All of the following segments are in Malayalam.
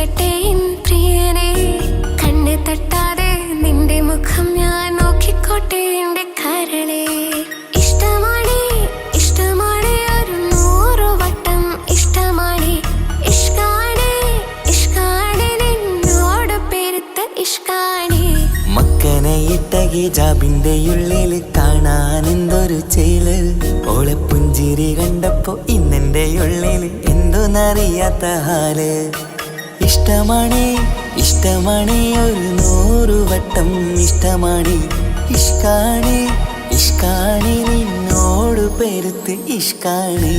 ചൊന്നിടട്ടെ എൻ പ്രിയനെ, കണ്ണ് തട്ടാതെ നിന്റെ മുഖം ഞാൻ നോക്കിക്കോട്ടെ എന്റെ കരളെ. ഇഷ്ടമാണ് ഇഷ്ടമാണ് ഒരു 100 വട്ടം ഇഷ്ടമാണ്. ഇഷ്കാണ് ഇഷ്കാണ് നിന്നോട് പെരുത്ത ഇഷ്കാണ്. മക്കനയിട്ട ഹിജാബിന്റെ ഉള്ളിൽ കാണാൻ എന്തൊരു ചേല്. ഓളെ പുഞ്ചിരി കണ്ടപ്പോ ഇന്നെന്റെ ഉള്ളിൽ എന്തോന്നറിയാത്ത ഹാല്. ഇഷ്ടമാണ് ഇഷ്ടമാണ് ഒരു 100 വട്ടം ഇഷ്ടമാണ്. ഇഷ്കാണ് ഇഷ്കാണ് നിന്നോട് പെരുത്ത് ഇഷ്കാണ്.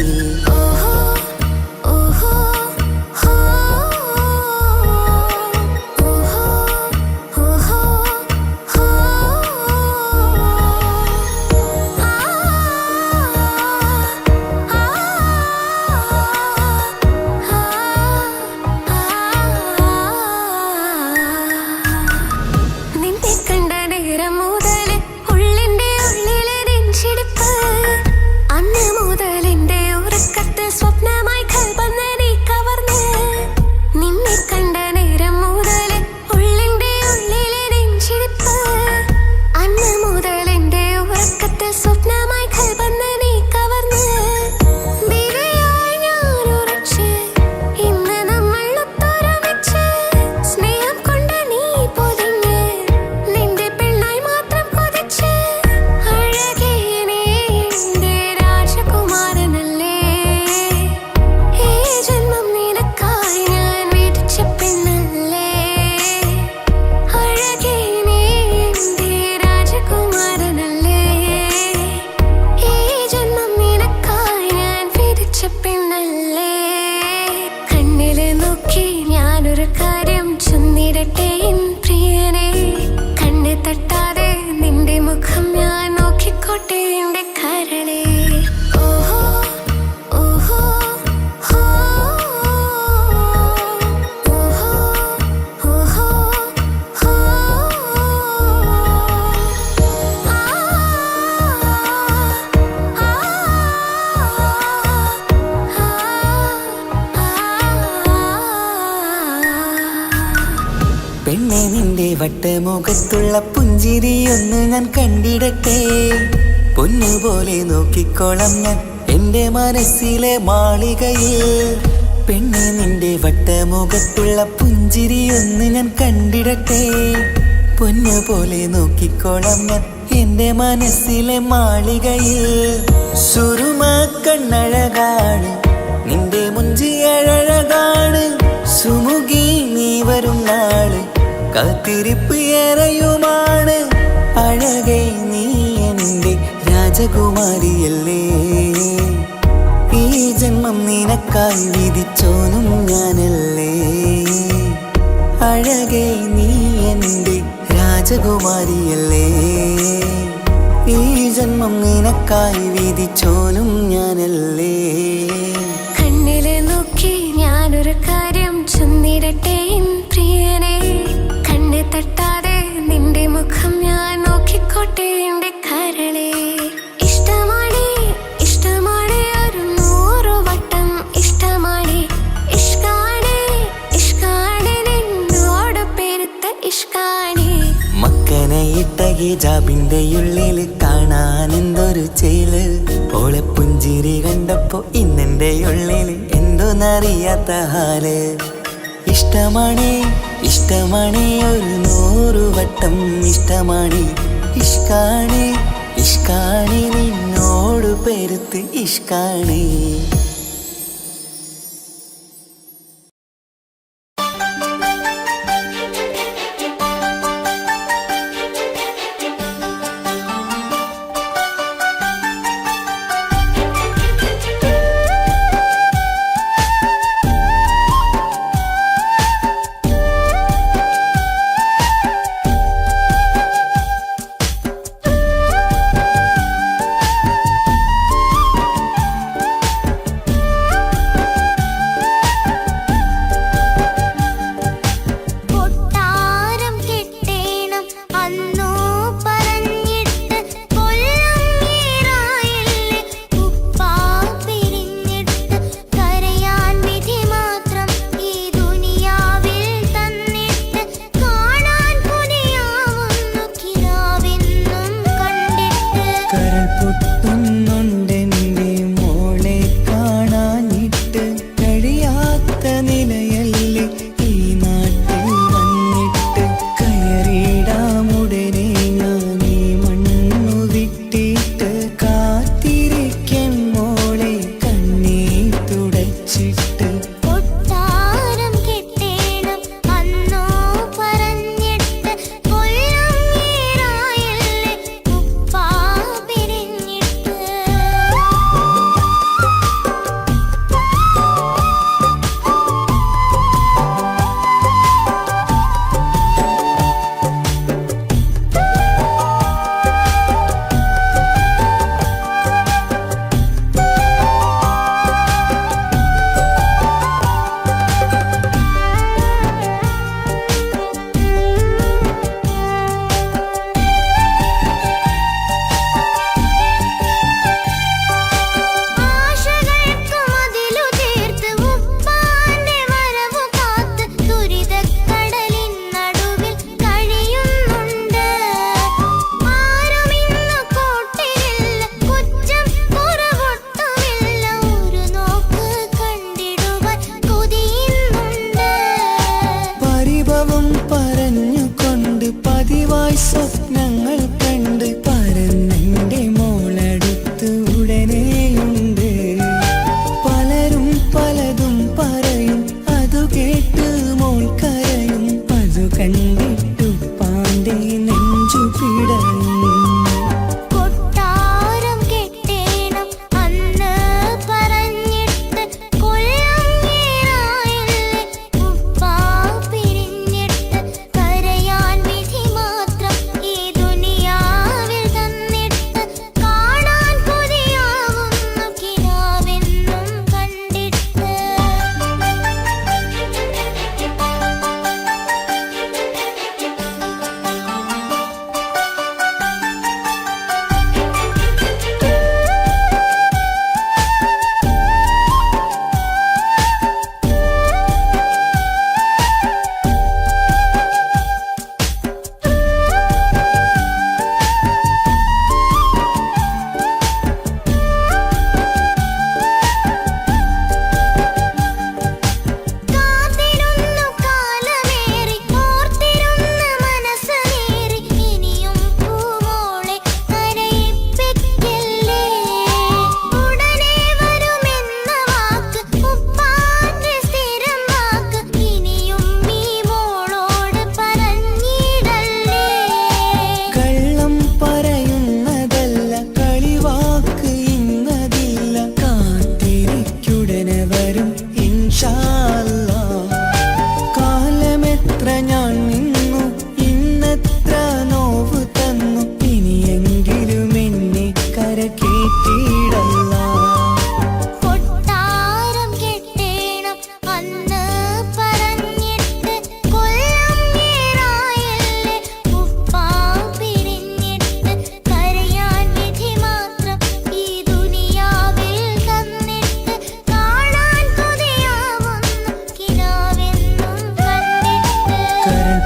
പെണ്ണെ നിന്റെ വട്ടമുഖത്തുള്ള പുഞ്ചിരിയൊന്ന് ഞാൻ കണ്ടിടട്ടെ. പൊന്നുപോലെ നോക്കിക്കോളം ഞാൻ എന്റെ മനസ്സിലെ മാളികയിൽ. പെണ്ണെ നിന്റെ വട്ടമുഖത്തുള്ള പുഞ്ചിരിയൊന്ന് ഞാൻ കണ്ടിടട്ടെ. പൊന്നുപോലെ നോക്കിക്കോളം ഞാൻ എന്റെ മനസ്സിലെ മാളികയിൽ. സുറുമ കണ്ണഴകാണ് നിന്റെ മുഞ്ചിയഴകാണ്. സുമുഖി നീ വരും നാള് കാത്തിരിപ്പ് ഏറെയുമാണ്. അഴകെ നീ എന്റെ രാജകുമാരിയല്ലേ. ഈ ജന്മം നിനക്കായി വിധിച്ചോനും ഞാനല്ലേ. അഴകെ നീ എന്റെ രാജകുമാരിയല്ലേ. ഈ ജന്മം നിനക്കായി വിധിച്ചോനും ഞാനല്ലേ. കണ്ണില് നോക്കി ഞാനൊരു കാര്യം ചൊന്നിടട്ടെ എൻ പ്രിയനെ, കണ്ണ് തട്ടാതെ നിന്റെ മുഖം ഞാൻ നോക്കിക്കോട്ടെ എന്റെ കരളെ. ഇഷ്ടമാണ് ഇഷ്ടമാണ് ഒരു 100 വട്ടം ഇഷ്ടമാണ്. ഇഷ്കാണ് ഇഷ്കാണ് നിന്നോട് പെരുത്ത ഇഷ്കാണ്. മക്കനയിട്ട ഹിജാബിന്റെ ഉള്ളിൽ കാണാൻ എന്തൊരു ചേല്. ഓളെ പുഞ്ചിരി കണ്ടപ്പോ ഇന്നെന്റെ ഉള്ളിൽ എന്തോന്നറിയാത്ത ഹാല്. ഇഷ്ടമാണ് ഇഷ്ടമാണ് ഒരു 100 വട്ടം ഇഷ്ടമാണ്. ഇഷ്കാണ് ഇഷ്കാണ് നിന്നോട് പെരുത്ത് ഇഷ്കാണ്. ലോകം പറഞ്ഞുകൊണ്ട് പതിവായി സ്വപ്നങ്ങൾ കണ്ട് പരന്നെന്റെ മോളടുത്ത് ഉടനെയുണ്ട്. പലരും പലതും പറയും, അതു കേട്ട് മോൾ കരയും. അതു കണ്ടിട്ടു പാണ്ഡെ നെഞ്ചു പിടയും. കാലമെത്ര ഞാൻ നിന്നു, ഇന്നെത്ര നോവ് തന്നു. ഇനിയെങ്കിലും എന്നെ കരകേറ്റിടല്ല.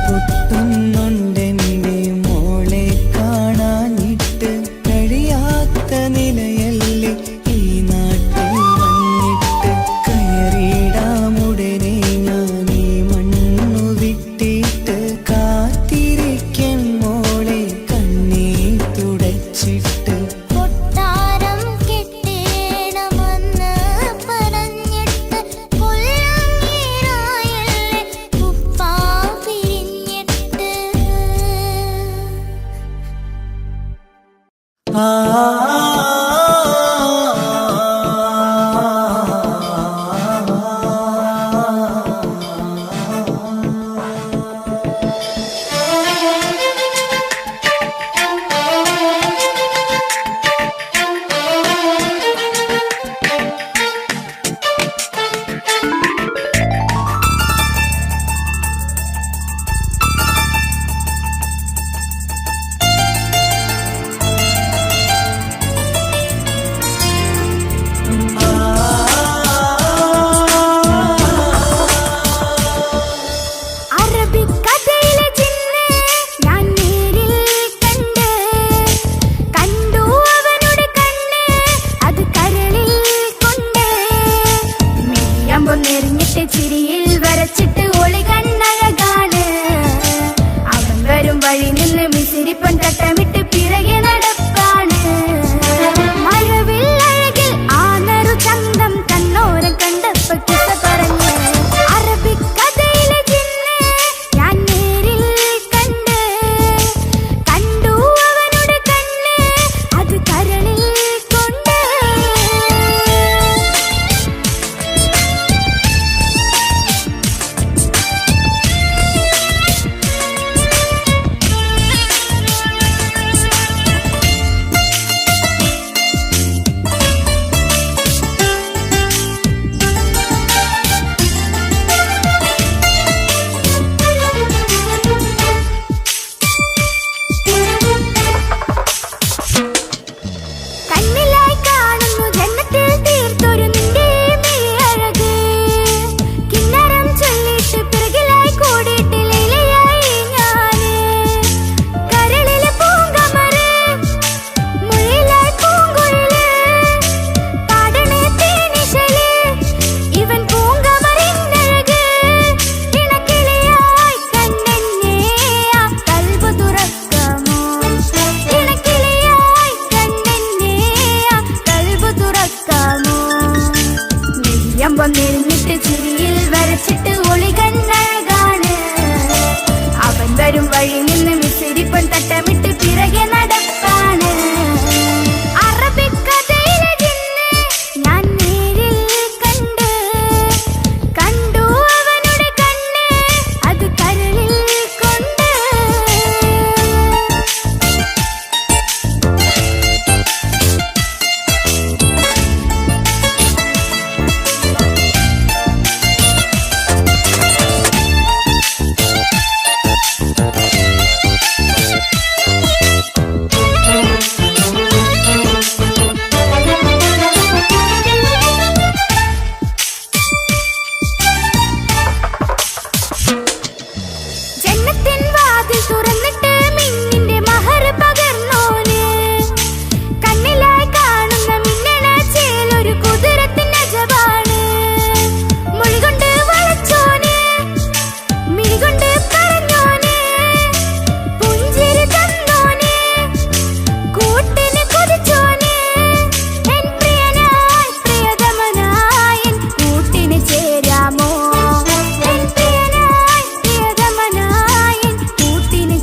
പൊട്ടുന്നുണ്ടെന്റെ മോളെ കാണാനിട്ട് കഴിയാത്ത നിലയല്ലേ ഈ നാട്ടിൽ വന്നിട്ട്. കയറിയിടാമുടനെ ഞാൻ ഈ മണ്ണു വിട്ടിട്ട് കാത്തിരിക്കും മോളെ കണ്ണീർ തുടച്ചിട്ട്. വാതിൽ തുറന്നിട്ട് മിന്നിന്റെ മഹർ പകർന്നോന്. കണ്ണിലായി കാണുന്ന മിന്നണ ചേലൊരു കുതിരത്തിന്റെ അജവാണ്. മൊഴികൊണ്ട് വളച്ചോന്, മിഴികൊണ്ട് പറഞ്ഞോന്, പുഞ്ചിരി തന്നോന്, കൂട്ടിന് കൊതിച്ചോന്. എൻ പ്രിയനായി പ്രിയതമനായി എൻ കൂട്ടിന് ചേരാമോ? എൻ പ്രിയനായി പ്രിയതമനായി എൻ കൂട്ടിന്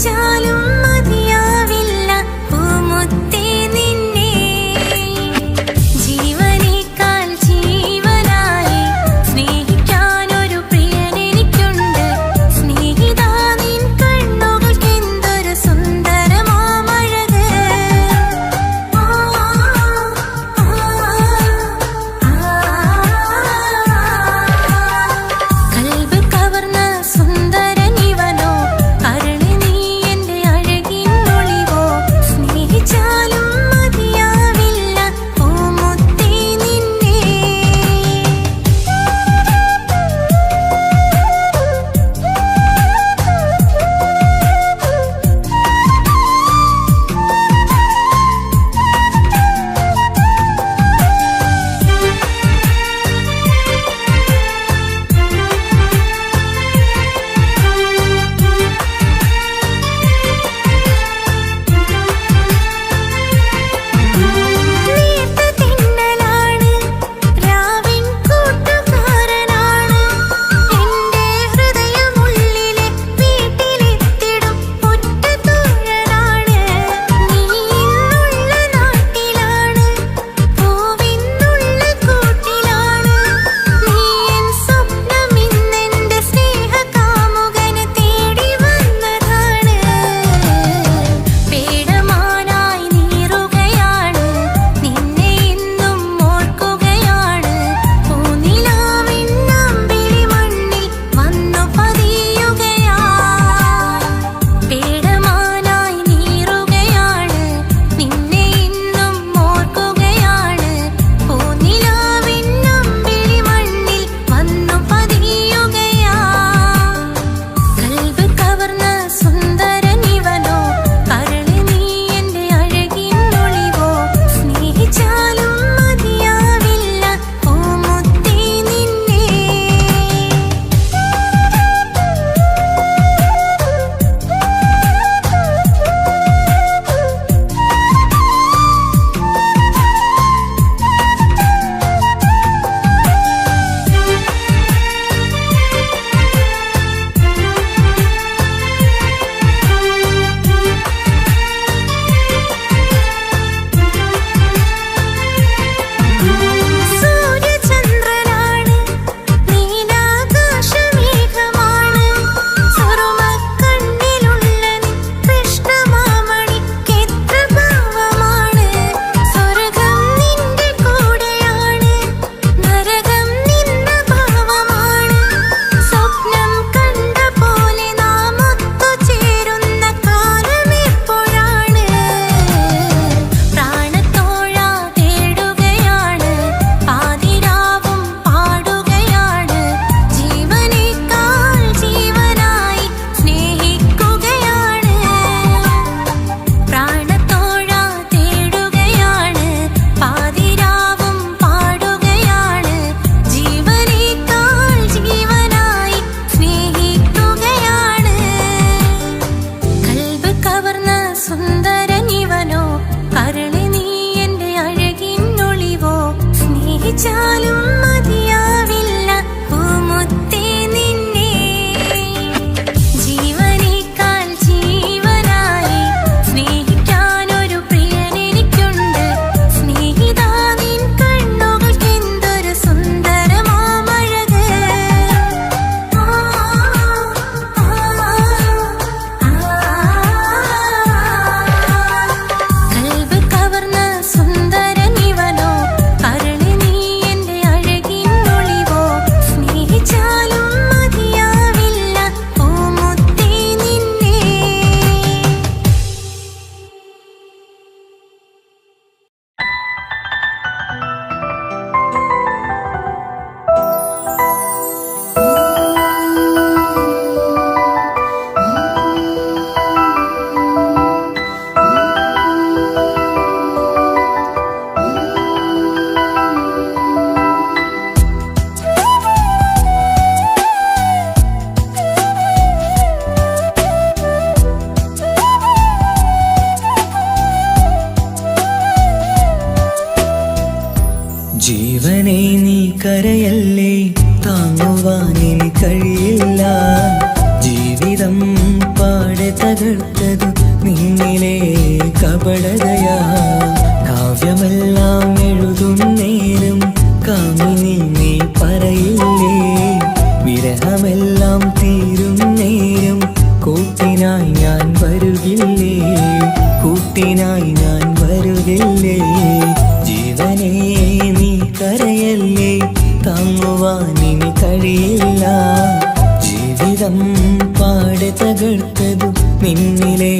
സ്നേഹിച്ചാലും മതിയാവില്ല പൂമുത്തേ നിന്നെ. ജീവനേക്കാൾ ജീവനായി സ്നേഹിക്കാനൊരു പ്രിയനെനിക്കുണ്ട്. സ്നേഹിതാ നിൻ കണ്ണുകൾക്കെന്തൊരു സുന്ദരമാമഴക്. കൽബ് കവർന്ന സുന്ദരനിവനോ, കരള് നീ എന്റെ അഴകിനൊളിവോ. സ്നേഹിച്ചാലും മതിയാവില്ല പൂമുത്തേ നിന്നെ. നീർത്ത തിന്നലാണ് രാവിൻ കൂട്ടുകാരനാണ്. എന്റെ ഹൃദയമുള്ളിലെ വീട്ടിലെത്തിടും ഒറ്റത്തോഴനാണ്. നീ ഇന്നുള്ള നാട്ടിലാണ്, പൂവിന്നുള്ള കൂട്ടിലാണ്. നീ എൻ സ്വപ്നം ഇന്നെന്റെ സ്നേഹകാമുകനെ തേടി വന്നതാണ്. പേടമാനായി നീറുകയാണ്, നിന്നെ ഇന്നും ഓർക്കുകയാണ്. പൂനിലാവിൻ അമ്പിളി മണ്ണിൽ വന്നു പതിയുകയാ. പേടമാനായി നീറുകയാണ്, നിന്നെ ഇന്നും ഓർക്കുകയാണ്. പൂനിലാവിൻ അമ്പിളി മണ്ണിൽ വന്നു പതിയുകയാ. കൽബ് കവർന്ന സുന്ദരനിവനോ, കരള് നീ എന്റെ അഴകിനൊളിവോ. സ്നേഹിച്ചാലും മതിയാവില്ല പൂമുത്തേ നിന്നെ. സൂര്യചന്ദ്രനാണ്, നീലാകാശമേഘമാണ്. സുറുമക്കണ്ണിലുള്ള നിൻ കൃഷ്ണമാമണിക്കെത്ര ഭാവമാണ്. സ്വർഗം നിന്റെ കൂടെയാണ്, നരകം നിന്ന ഭാവമാണ്. സ്വപ്നം കണ്ട പോലെ നാം ഒത്തുചേരുന്ന കാലമെപ്പോഴാണ്. പ്രാണത്തോഴ തേടുകയാണ്, പാതിരാവും പാടുകയാണ്. ജീവനേക്കാൾ ജീവനായി സ്നേഹിക്കുകയാണ്. പ്രാണത്തോഴ തേടുകയാണ്, പാതിരാവും പാടുകയാണ്. ജീവനേക്കാൾ ജീവനായി സ്നേഹിക്കുകയാണ്. കൽബ് കവർന്ന സുന്ദരനിവനോ, കരള് നീ എന്റെ അഴകിനൊളിവോ. സ്നേഹിച്ചാലും മതിയാവില്ല പൂമുത്തേ നിന്നെ. ജീവനേക്കാൾ ജീവനായി സ്നേഹിക്കാനൊരു പ്രിയനെനിക്കുണ്ട്. സ്നേഹിതാ നിൻ കണ്ണുകൾക്കെന്തൊരു സുന്ദരമാമഴക്. കൽബ് കവർന്ന സുന്ദരനിവനോ, കരള് നീ എന്റെ അഴകിനൊളിവോ. സ്നേഹിച്ചാലും മതിയാവില്ല പൂമുത്തേ നിന്നെ. ജീവനെ നീ കരയല്ലേ, താങ്ങുവാൻ ഇനി കഴിയില്ല. ജീവിതം പാടെ തകർത്തതു നിന്നിലെ കപടതയാ. കാവ്യമെല്ലാം എഴുതും നേരം കാമിനി നീ പറയില്ലേ, വിരഹമെല്ലാം തീരും നേരം കൂട്ടിനായി ഞാൻ വരുകില്ലേ, കൂട്ടിനായി ഞാൻ വരുകില്ലേ. ജീവനേ നീ കരയല്ലേ, താങ്ങുവാനിനി കഴിയില്ല. ജീവിതം പാടെ തകർത്തതു നിന്നിലെ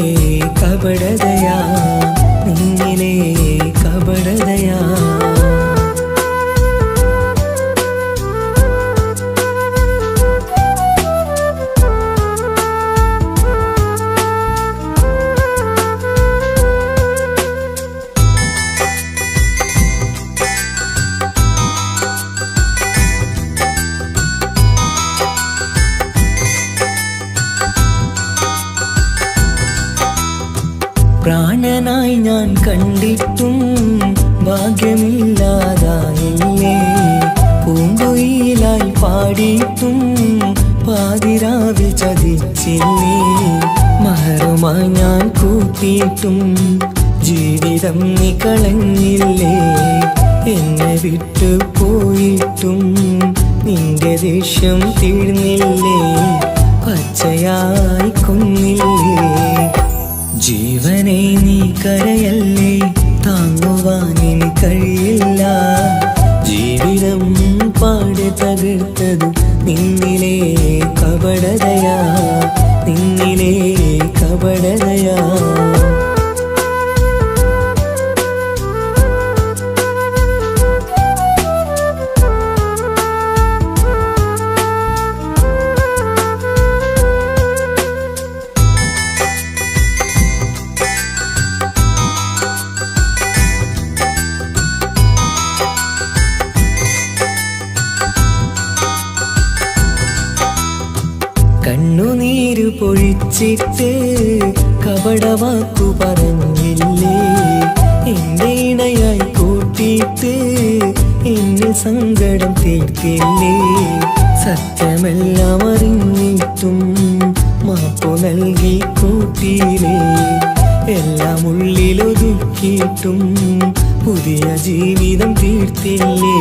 കപടതയാ, നിന്നിലെ കപടതയാ. പ്രാണനായി ഞാൻ കണ്ടിട്ടും ഭാഗ്യമില്ലാതായില്ലേ, പൂങ്കുയിലായി പാടിയിട്ടും പാതിരാവിൽ ചതിച്ചില്ലേ. മഹറുമായി ഞാൻ കൂട്ടിയിട്ടും ജീവിതം നീ കളഞ്ഞില്ലേ, എന്നെ വിട്ടു പോയിട്ടും നിന്റെ ദേഷ്യം തീർന്നില്ലേ, പച്ചയായി കൊന്നില്ലേ. ജീവനെ നീ കരയല്ലേ, താങ്ങുവാനിനി കഴിയില്ല. ജീവിതം പാടെ തകർത്തതു നിന്നിലെ കപടതയാ, നിന്നിലെ കപടതയാ. കണ്ണുനീര് പൊഴിച്ചിട്ട് കപടവാക്കു പറഞ്ഞില്ലേ, എന്റെ ഇണയായി കൂട്ടിയിട്ട് എന്നിൽ സങ്കടം തീർത്തില്ലേ. സത്യമെല്ലാം അറിഞ്ഞിട്ടും മാപ്പു നൽകി കൂട്ടിയില്ലേ, എല്ലാം ഉള്ളിലൊതുക്കിയിട്ടും പുതിയ ജീവിതം തീർത്തില്ലേ,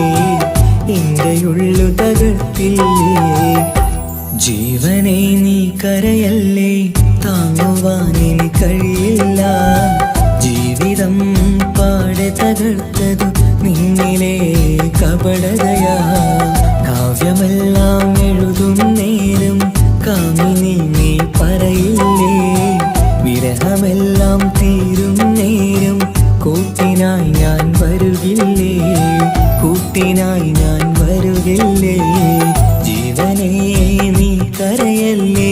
എന്റെ ഉള്ളു തകർത്തില്ലേ. ജീവനെ നീ കരയല്ലേ, താങ്ങുവാനിനി കഴിയില്ല. ജീവിതം പാടെ തകർത്തതു നിന്നിലെ കപടതയാ. കാവ്യമെല്ലാം എഴുതും നേരം കാമിനി നീ പറയില്ലേ, വിരഹമെല്ലാം തീരും നേരം കൂട്ടിനായി ഞാൻ വരുകില്ലേ, കൂട്ടിനായി ഞാൻ വരുകില്ലേ. ജീവനേ നീ കരയല്ലേ,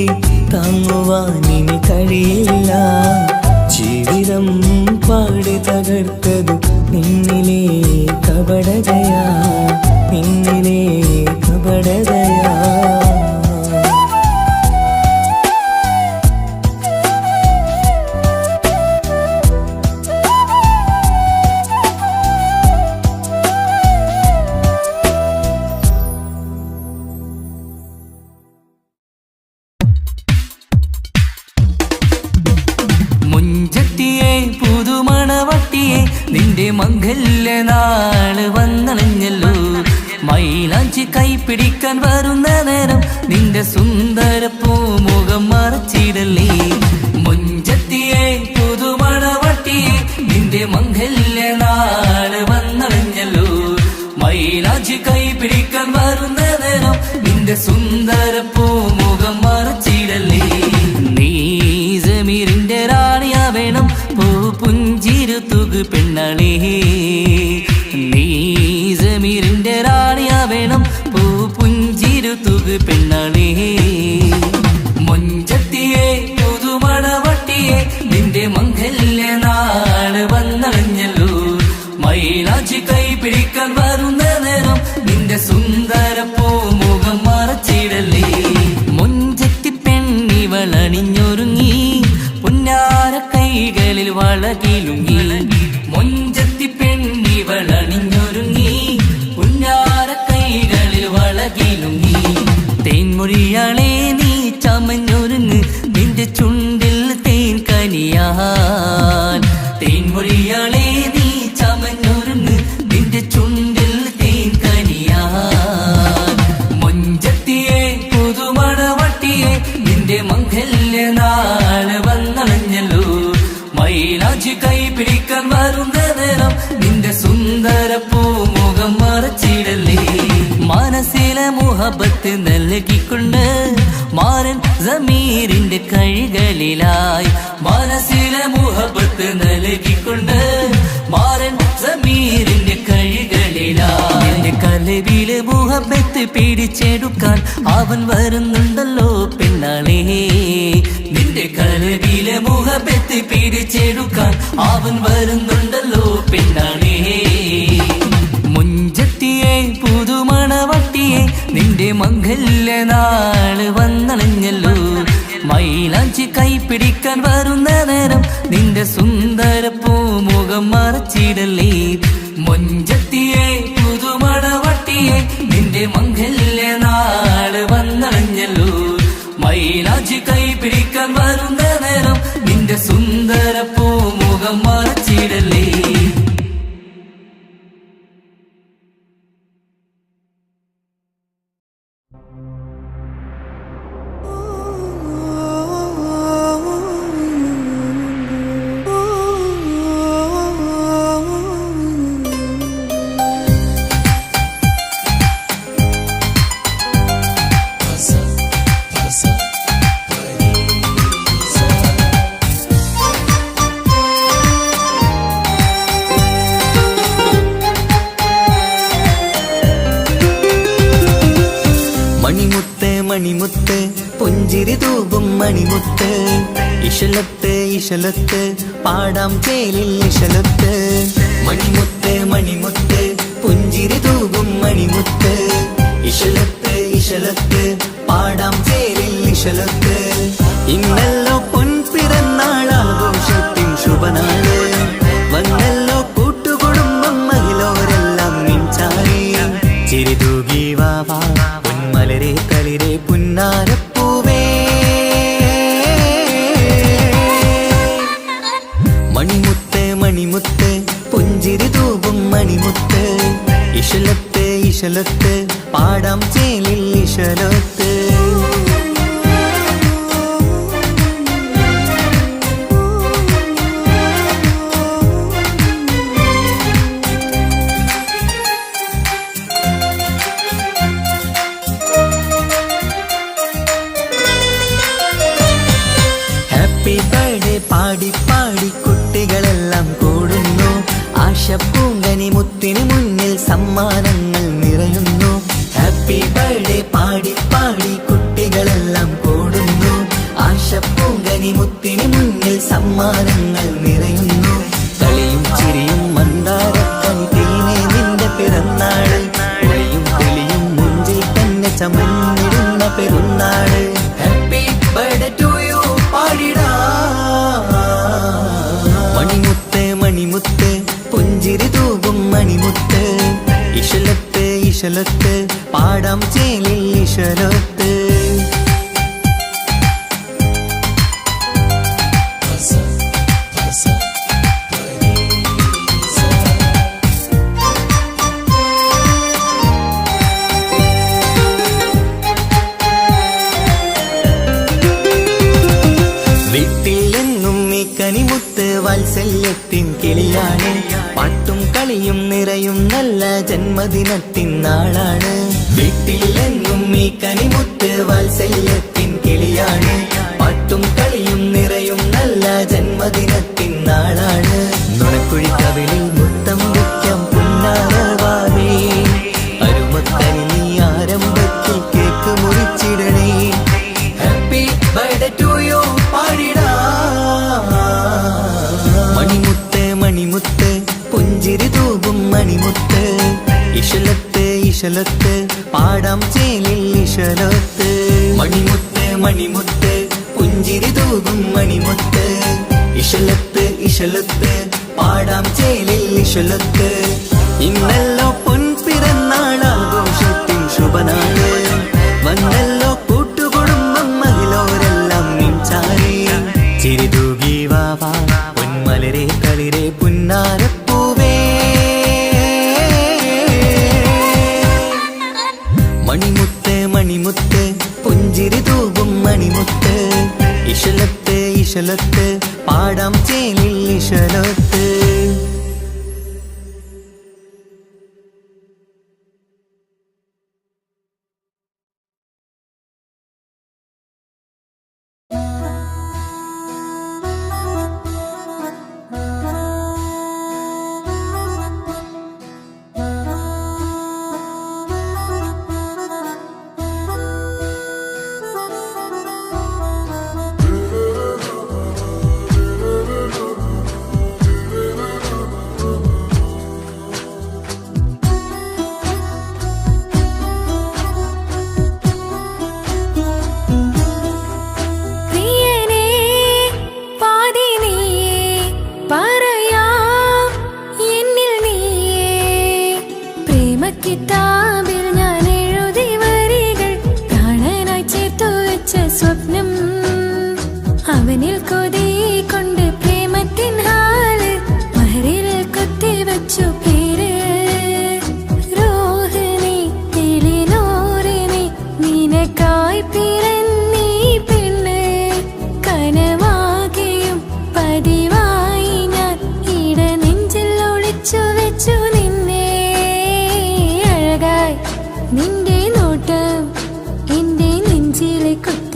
താങ്ങുവാനിനി കഴിയില്ല. ജീവിതം പാടെ തകർത്തതു നിന്നിലെ കപടതയാ, നിന്നിലെ കപടതയാ. നിന്റെ മംഗല്യ നാള് വന്നണഞ്ഞല്ലോ, മൈലാഞ്ചി കൈപിടിക്കാൻ വരുന്ന നേരം നിന്റെ സുന്ദര പൂമുഖം മറച്ചിടല്ലേ. മുഞ്ചത്തിയെ പുതുമണവട്ടിയെ നിന്റെ മംഗല്യ നാള് വന്നണഞ്ഞല്ലോ, മൈലാഞ്ചി കൈപിടിക്കാൻ വരുന്ന നേരം നിന്റെ സുന്ദര പൂമുഖം മറച്ചിടല്ലേ. നീ സമീറിന്റെ റാണിയാ വേണം, പുഞ്ചിരു തുകു പെണ്ണളേ. നീ സമീറിന്റെ റാണിയാ വേണം, പുഞ്ചിരു തുകു പെണ്ണളേ. മുഞ്ചത്തിയെ പുതുമണവട്ടിയെ നിന്റെ മംഗല്യ നാള് വന്നണഞ്ഞല്ലോ, മൈലാഞ്ചി കൈപിടിക്കാൻ വരുന്ന നേരം നിന്റെ സുന്ദര പൂമുഖം മറച്ചിടല്ലേ. മുഞ്ചത്തി പെണ്ണിവളണിഞ്ഞൊരുങ്ങി പൊന്നാര കൈകളിൽ വളകിലുങ്ങി, മൊഞ്ചത്തി പെണ്ണിവളണിഞ്ഞൊരുങ്ങി പൊന്നാര കൈകളിൽ വളകിലുങ്ങി. തേൻമൊഴിയാളെ നീ ചമഞ്ഞൊരുങ്ങ്, നിന്റെ ചുണ്ടിൽ മുഹബത്ത് നൽകിക്കൊണ്ട് മാരൻ സമീറിന്റെ കൈകളിലായി മനസ്സിലെ മുഹബത്ത് നൽകിക്കൊണ്ട് മാരൻ സമീറിന്റെ കൈകളിലായി എന്റെ കലവിലെ മുഹബത്ത് പിടിച്ചെടുക്കാൻ അവൻ വരുന്നുണ്ടല്ലോ പെണ്ണാളേ നിന്റെ കലവിലെ മുഹബത്ത് പിടിച്ചെടുക്കാൻ അവൻ വരുന്നുണ്ടല്ലോ പെണ്ണാളേ മുഞ്ചത്തിയെ പുതുമണവട്ടിയെ നിന്റെ മംഗല്യ നാള് വന്നണഞ്ഞല്ലോ മൈലാഞ്ചി കൈപിടിക്കാൻ വരുന്ന നേരം നിന്റെ സുന്ദര പൂമുഖം മറച്ചിടല്ലേ മുഞ്ചത്തിയെ പുതുമണവട്ടിയെ നിന്റെ മംഗല്യ നാള് വന്നണഞ്ഞല്ലോ മൈലാഞ്ചി കൈപിടിക്കാൻ വരുന്ന നേരം നിന്റെ സുന്ദര പൂമുഖം മറച്ചിടല്ലേ മണിമുത്ത് മണിമുത്ത് പുഞ്ചിരി തൂകും മണിമുത്ത് ഇശലത്ത് ഇശലത്ത് പാടാം ചേലിൽ ഇശലത്ത് മണിമുത്ത് മണിമുത്ത് പുഞ്ചിരി തൂകും മണിമുത്ത് ഇശലത്ത് ഇശലത്ത് പാടാം ചേലിൽ ഇശലത്ത് ഇന്നല്ലോ പൊൻപിറന്നാൾ ആഘോഷത്തിൻ ശുഭനാള് വന്നല്ലോ കൂട്ടുകുടുംബം മഹിളോരെല്ലാം നിൻചാരി ചിരിതൂകി വാവാ പൊന്മലരെ കളിരെ പുന്നാരപ്പൂവേ മണിമുത്ത് മണിമുത്ത് പുഞ്ചിരി തൂകും മണിമുത്ത് ഇശലത്ത് ഇശലത്ത് പാടാം ചേലിൽ ഇശലത്ത് ഹാപ്പി ബർത്ത്ഡേ പാടി പാടി കുട്ടികളെല്ലാം കൂടുന്നു ആശപ്പൂങ്കനി മുത്തിന് മുന്നിൽ സമ്മാനങ്ങൾ നിറയുന്നു ഹാപ്പി ബർത്ത്ഡേ പാടി പാടി കുട്ടികളെല്ലാം കൂടുന്നു ആശപ്പൂങ്കനി മുത്തിന് മുന്നിൽ സമ്മാനങ്ങൾ നിറയുന്നു കളിയും ചിരിയും മന്ദാരക്കനി തേനെ നിന്റെ പിറന്നാള് ഒളിയും തെളിയും മുഞ്ചിൽ തന്നെ ചമന്നിടുന്ന പെരുന്നാള് ഹാപ്പി ബർത്ത്ഡേ ടു യു പാടിടാ മണിമുത്ത് മണിമുത്ത് പുഞ്ചിരി തൂകും മണിമുത്ത് ഇശലത്ത് ഇശലത്ത് പാടാം ചേലിൽ ഇശലത്ത് വീട്ടിലെങ്ങും ഈ കനിമുത്ത് വാത്സല്യത്തിൻ കിളിയാണ് പാട്ടും കളിയും നിറയും നല്ല ജന്മദിനത്തിൻ നാളാണ് വീട്ടിലെങ്ങും ഈ കനിമുത്ത് വാത്സല്യത്തിൻ കിളിയാണ് പാട്ടും കളിയും നിറയും നല്ല ജന്മദിനത്തിൻ നാളാണ് നുണക്കുഴി കവിളിൽ മുത്തം വയ്ക്കാം പുന്നാരവാവേ അരുമക്കനി നീ ആരംഭത്തിൽ കേക്ക് മുറിച്ചിടണേ ഹാപ്പി ബർത്ത്ഡേ ടു യു പാടിടാ മണിമുത്ത് മണിമുത്ത് പുഞ്ചിരി തൂകും മണിമുത്ത് ഇശലത്ത് ഇശലത്ത് പാടാം ചേലിൽ ഇശലത്ത് മണിമുത്ത് മണിമുത്ത് പുഞ്ചിരി തൂകും മണിമുത്ത് ഇശലത്ത് ഇശലത്ത് പാടാം ചേലിൽ ഇശലത്ത് ഇന്നല്ലോ പൊൻപിറന്നാൾ ആഘോഷത്തിൻ ശുഭനാള് വന്നല്ലോ കൂട്ടുകുടുംബം മഹിളോരെല്ലാം നിൻചാരി ചിരിതൂകി വാവാ പൊന്മലരെ കളിരെ പുന്നാരപ്പൂവേ മണിമുത്ത് മണിമുത്ത് പുഞ്ചിരി തൂകും മണിമുത്ത് ഇശലത്ത് ഇശലത്ത് പാടാം ചേലിൽ ഇശലത്ത്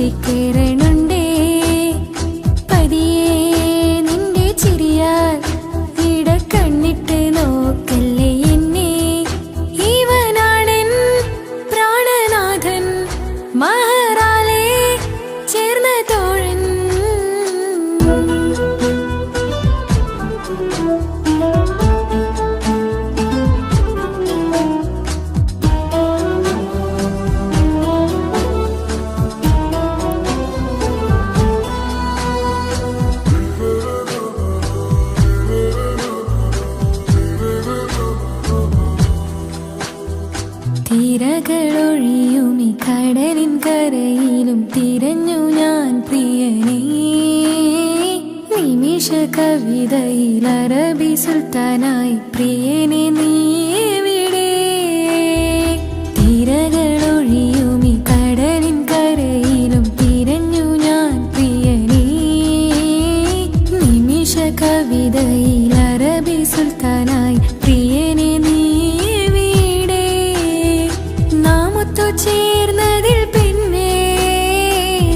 കുത്തിക്കേറണുണ്ടേ പതിയെ നിന്റെ ചിരിയാൽ ഇടക്കണ്ണിട്ട് നോക്കല്ലേ എന്നെ ഇവനാണെൻ പ്രാണനാഥൻ മഹറാലെ ചേർന്ന തോഴൻ തിരകളൊഴിയും ഈ കടലിൻ കരയിലും തിരഞ്ഞു ഞാൻ പ്രിയനേ നിമിഷ കവിതയിൽ അറബി സുൽത്താനായി പ്രിയനെ നീ എവിടെ തിരകളൊഴിയും ഈ കടലിൻ കരയിലും തിരഞ്ഞു ഞാൻ പ്രിയനേ നിമിഷ കവിതയിൽ അറബി സുൽത്താനായി പ്രിയനെ നീ ചേർന്നതിൽ പിന്നെ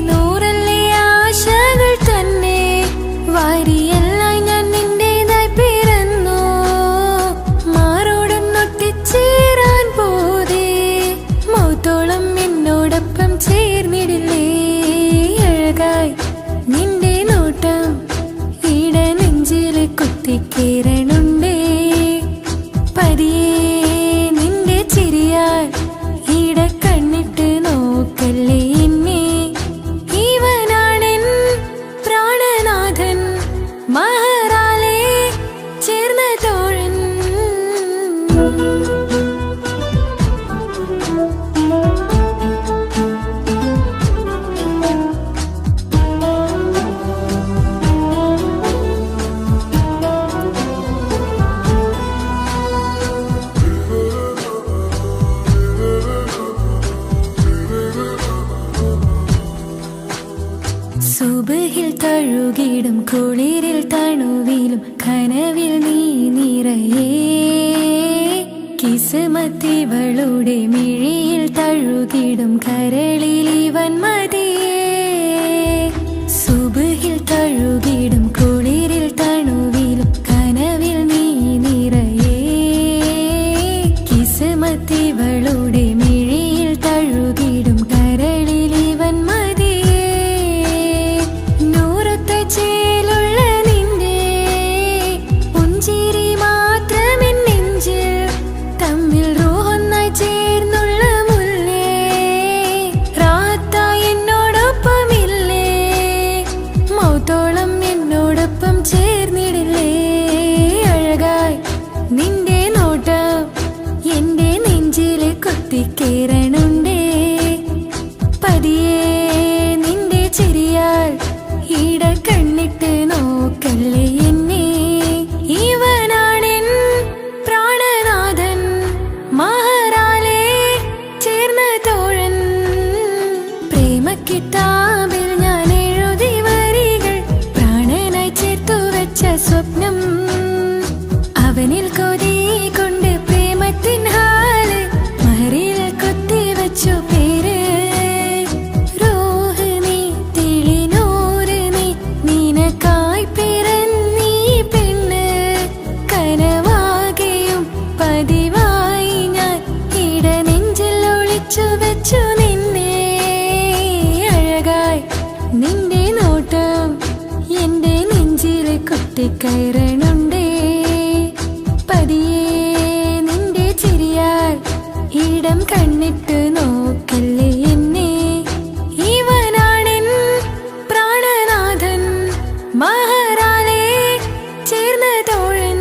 നൂറല്ലേ ആശകൾ തന്നെ വാരിയെല്ലാം ഞാൻ നിന്റേതായി പിറന്നു മാറോടൊന്നൊട്ടിച്ചേരാൻ പോതേ മൗത്തോളം എന്നോടൊപ്പം ചേർന്നിടില്ലേ അഴകായി നിന്റെ നോട്ടം ഇട നെഞ്ചിൽ കുത്തിക്കേറണുണ്ടേ പതിയെ നിന്റെ ചിരിയാൽ ഇടക്കണ്ണിട്ട് നോക്കല്ലേ എന്നെ ഇവനാണെൻ പ്രാണനാഥൻ മഹറാലെ ചേർന്ന തോഴൻ സുബഹിൽ തഴുകിടും കുളിരിൽ തണുവിലും കനവിൽ നീ നിറയേ കിസ്മത്തിവളുടെ മിഴിയിൽ തഴുകിടും കരളിൽ ഇവൻ മതിയേ സുബഹിൽ തഴുകിടും കുളിരിൽ തണുവിലും കനവിൽ നീ നിറയേ കിസ്മത്തിവളുടെ മിഴിയിൽ തഴുകിടും കരളിൽ ഇവൻ മതിയേ ചേലുള്ള നിന്റെ പുഞ്ചിരി മാത്രമെൻ നെഞ്ചിൽ തമ്മിൽ റൂഹൊന്നായി ചേർന്നുള്ള മുല്ലേ റാത്തായി എന്നോടൊപ്പമില്ലേ മൗത്തോളം എന്നോടൊപ്പം ചേർന്നിടില്ലേ അഴകായി നിന്റെ നോട്ടം എന്റെ നെഞ്ചിൽ കുത്തിക്കേറണുണ്ടേ പതിയെ നിന്റെ ചിരിയാൽ ഇടക്കണ്ണിട്ട് നോക്കല്ലേ എന്നെ ഇവനാണെൻ പ്രാണനാഥൻ മഹറാലെ ചേർന്ന തോഴൻ പ്രേമക്കിതാബിൽ ഞാൻ എഴുതി വരികൾ പ്രാണനായി ചേർത്തു വെച്ച സ്വപ്നം അവനിൽ കൊതി കൊണ്ട് പ്രേമത്തിൻ ഹാല് മഹറിൽ കുത്തിവെച്ചു പേര് പതിവായി ഞാൻ ഇട നെഞ്ചിൽ ഒളിച്ചു വെച്ചു നിന്നെ അഴകായി നിന്റെ നോട്ടം എന്റെ നെഞ്ചിൽ കുത്തിക്കയറണുണ്ടേ പതിയെ നിന്റെ ചിരിയാൽ ഇടം കണ്ണിട്ട് നോക്കല്ലേ എന്നെ ഇവനാണെൻ പ്രാണനാഥൻ മഹറാലെ ചേർന്ന തോഴൻ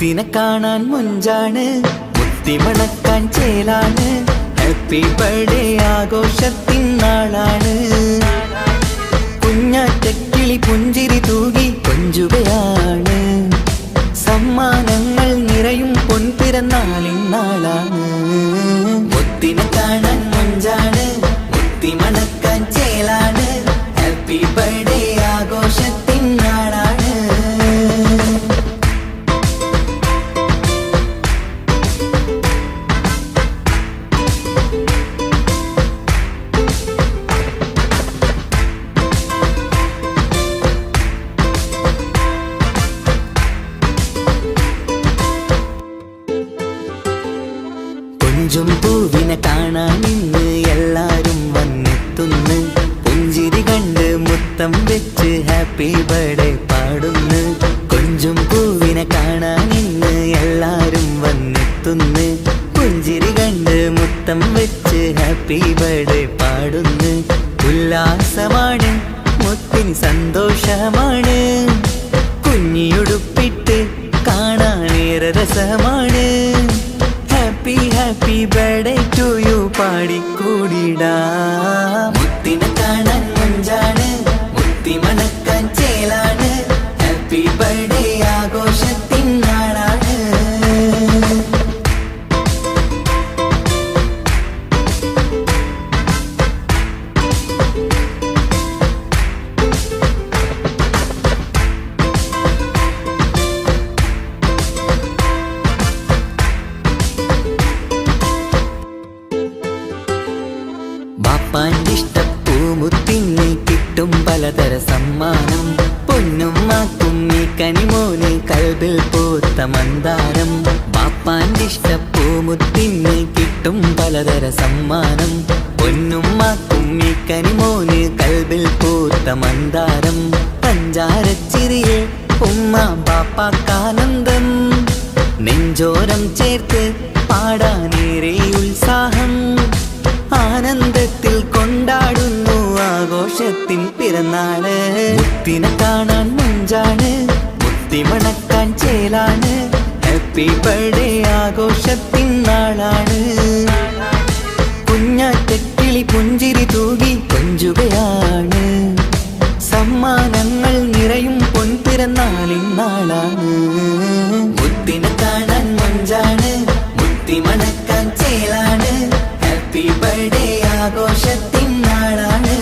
മുത്തിനെ കാണാൻ മുഞ്ചാണ്, മുത്തിമണക്കാൻ ചേലാണ്. Happy birthday ആഘോഷത്തിൻ നാളാണ്. കുഞ്ഞാറ്റക്കിളി പുഞ്ചിരി തൂകി കൊഞ്ചുകയാണ്. സമ്മാനങ്ങൾ നിറയും പൊൻപിറന്നാളിൻ നാളാണ്. മുത്തിനെ കാണാൻ മുഞ്ചാണ്, മുത്തിമണക്കാൻ ചേലാണ്. Happy birthday ആഘോഷത്തിൻ നാളാണ്. കൊഞ്ചും പൂവിനെ കാണാൻ ഇന്ന് എല്ലാരും വന്നെത്തുന്നു. പുഞ്ചിരി കണ്ട് മുത്തം വെച്ച് ഹാപ്പി ബർത്ത്ഡേ പാടുന്നു. കൊഞ്ചും പൂവിനെ കാണാൻ ഇന്ന് എല്ലാരും വന്നെത്തുന്നു. പുഞ്ചിരി കണ്ട് മുത്തം വെച്ച് ഹാപ്പി ബർത്ത്ഡേ പാടുന്നു. ഉല്ലാസമാണ്, മുത്തിന് സന്തോഷമാണ്. കുഞ്ഞിയുടുപ്പിട്ട് കാണാനേറെ രസമാണ്. Happy happy birthday to you പാടിക്കൂടിടാ. മുത്തിനെ കാണാൻ മുഞ്ചാണ്, മുത്തി മണക്കാൻ ചേലാണ്. Happy birthday ആഘോഷത്തിൻ നാളാണ്. ബാപ്പാൻ്റെ ഇഷ്ടപ്പൂമുത്തിന് കിട്ടും പലതര സമ്മാനം. പൊന്നുമ്മാക്കും ഈ കനിമോന് കൽബിൽ പൂത്ത മന്ദാരം. ബാപ്പാൻ്റെ ഇഷ്ടപ്പൂമുത്തിന് കിട്ടും പലതര സമ്മാനം. പൊന്നുമ്മാക്കും ഈ കനിമോന് കൽബിൽ പൂത്ത മന്ദാരം. പഞ്ചാരച്ചിരിയെ ഉമ്മ ബാപ്പാക്കാനന്ദം. നെഞ്ചോരം ചേർത്ത് പാടാനേറെ ഉത്സാഹം. ആനന്ദത്തിൽ കൊണ്ടാടുന്നു ആഘോഷത്തിൻ പിറന്നാള്. മുത്തിനെ കാണാൻ മുഞ്ചാണ്, മുത്തി മണക്കാൻ ചേലാണ്. Happy birthday ആഘോഷത്തിൻ നാളാണ്. കുഞ്ഞാറ്റക്കിളി പുഞ്ചിരി തൂകി കൊഞ്ചുകയാണ്. സമ്മാനങ്ങൾ നിറയും പൊൻപിറന്നാളിൻ നാളാണ്. മുത്തിനെ കാണാൻ മുഞ്ചാണ്, മുത്തി മണക്കാൻ ചേലാണ്. Happy birthday ആഘോഷത്തിൻ നാളാണ്.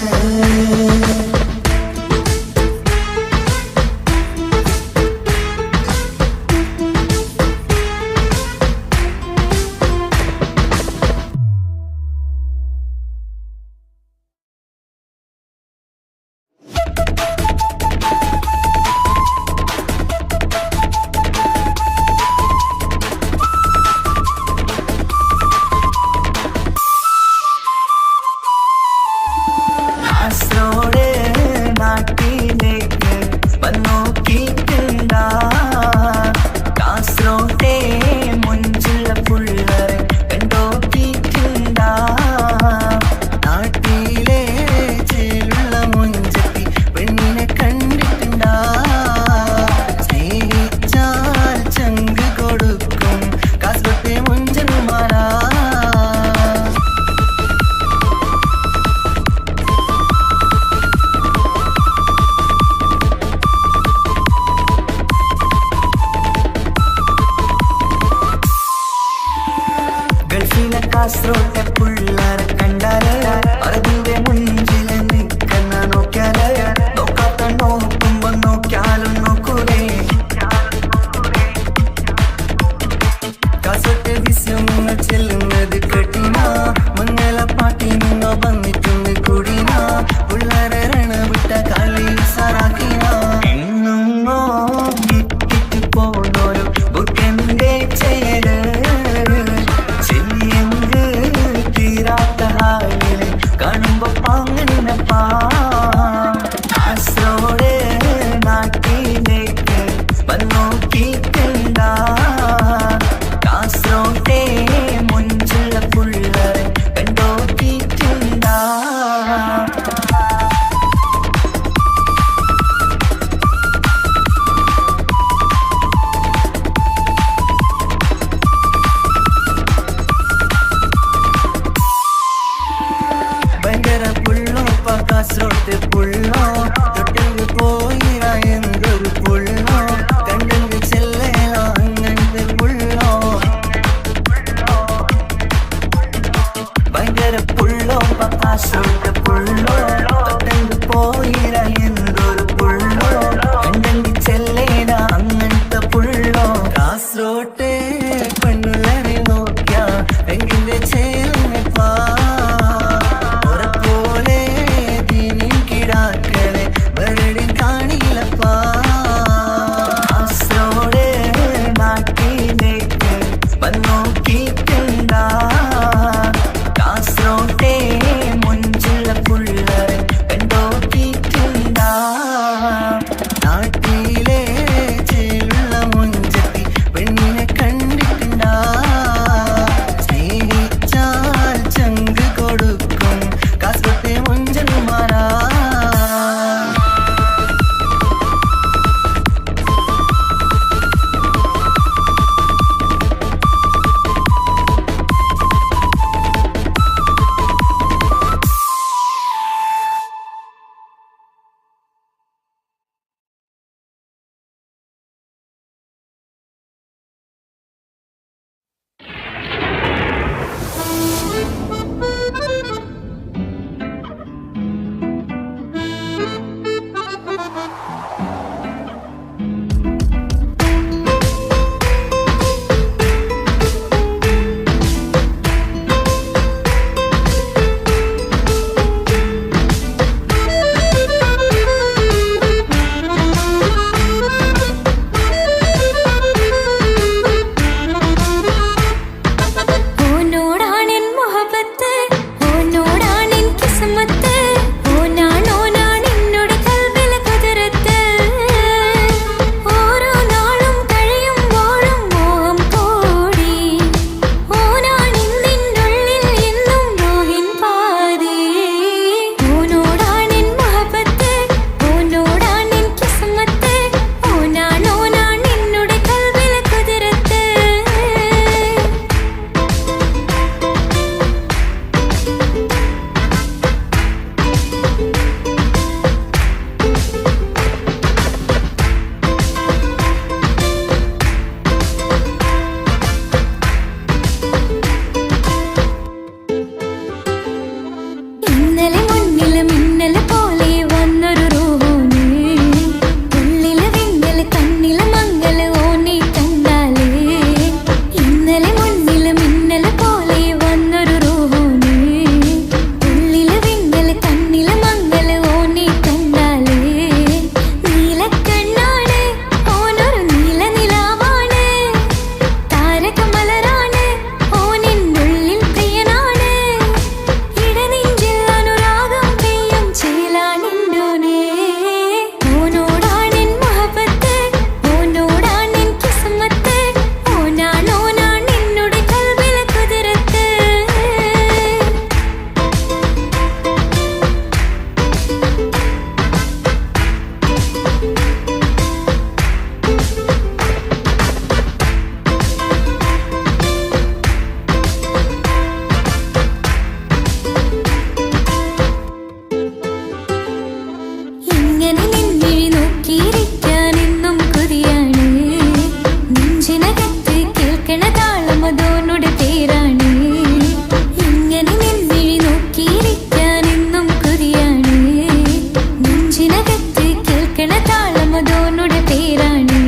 നെഞ്ചിനകത്ത് കേൾക്കണ താളമതോനുടെ പേരാണ്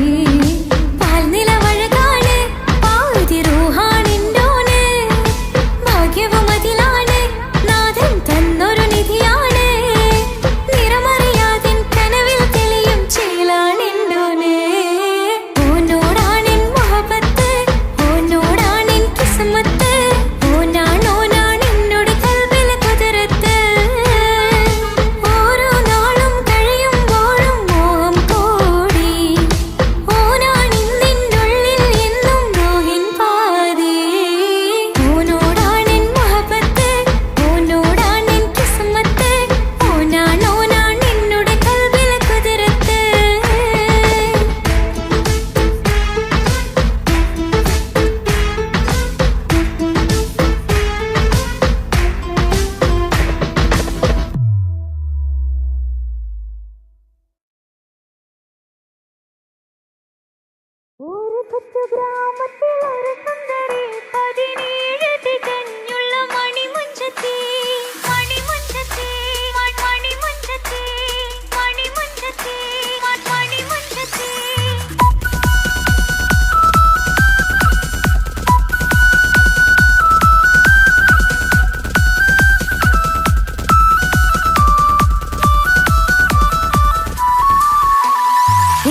പാൽനിലവഴകാണ് പാതി റൂഹാണിൻ്റോന് ഭാഗ്യവും അതിലാണ് നാഥൻ തന്നൊരു നിധിയാണ് നിറമറിയാതിൻ കനവിൽ തെളിയും ചേലാണെൻ്റോന് ഓനോടാണെൻ മുഹബത്ത് ഓനോടാണെൻ കിസ്മത്ത് ഓനാണ് എന്നോട് കൽബിലെ കുതിരത്ത് ഓരോ നാളും കഴിയുമ്പോഴും മോഹം കൂടി ഓനാണിന്നുള്ളിൽ എന്നും നോഹിൻ പാതി ഓനോടാണെൻ മുഹബത്ത് ഓനോടാണെൻ കിസ്മത്ത് ഓനാണ് എന്നോട് കൽബിലെ കുതിരത്ത് ഒരു കൊച്ചു ഗ്രാമത്തിൽ ഒരു സുന്ദരി 17 തികഞ്ഞുള്ള മണിമുഞ്ചത്തി മണിമുഞ്ചത്തി മണിമുഞ്ചത്തി മണിമുഞ്ചത്തി മണിമുഞ്ചത്തി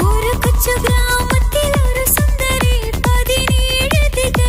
ഒരു കൊച്ചു ഗ്രാമത്തിൽ ഒരു സുന്ദരി 17 തികഞ്ഞുള്ള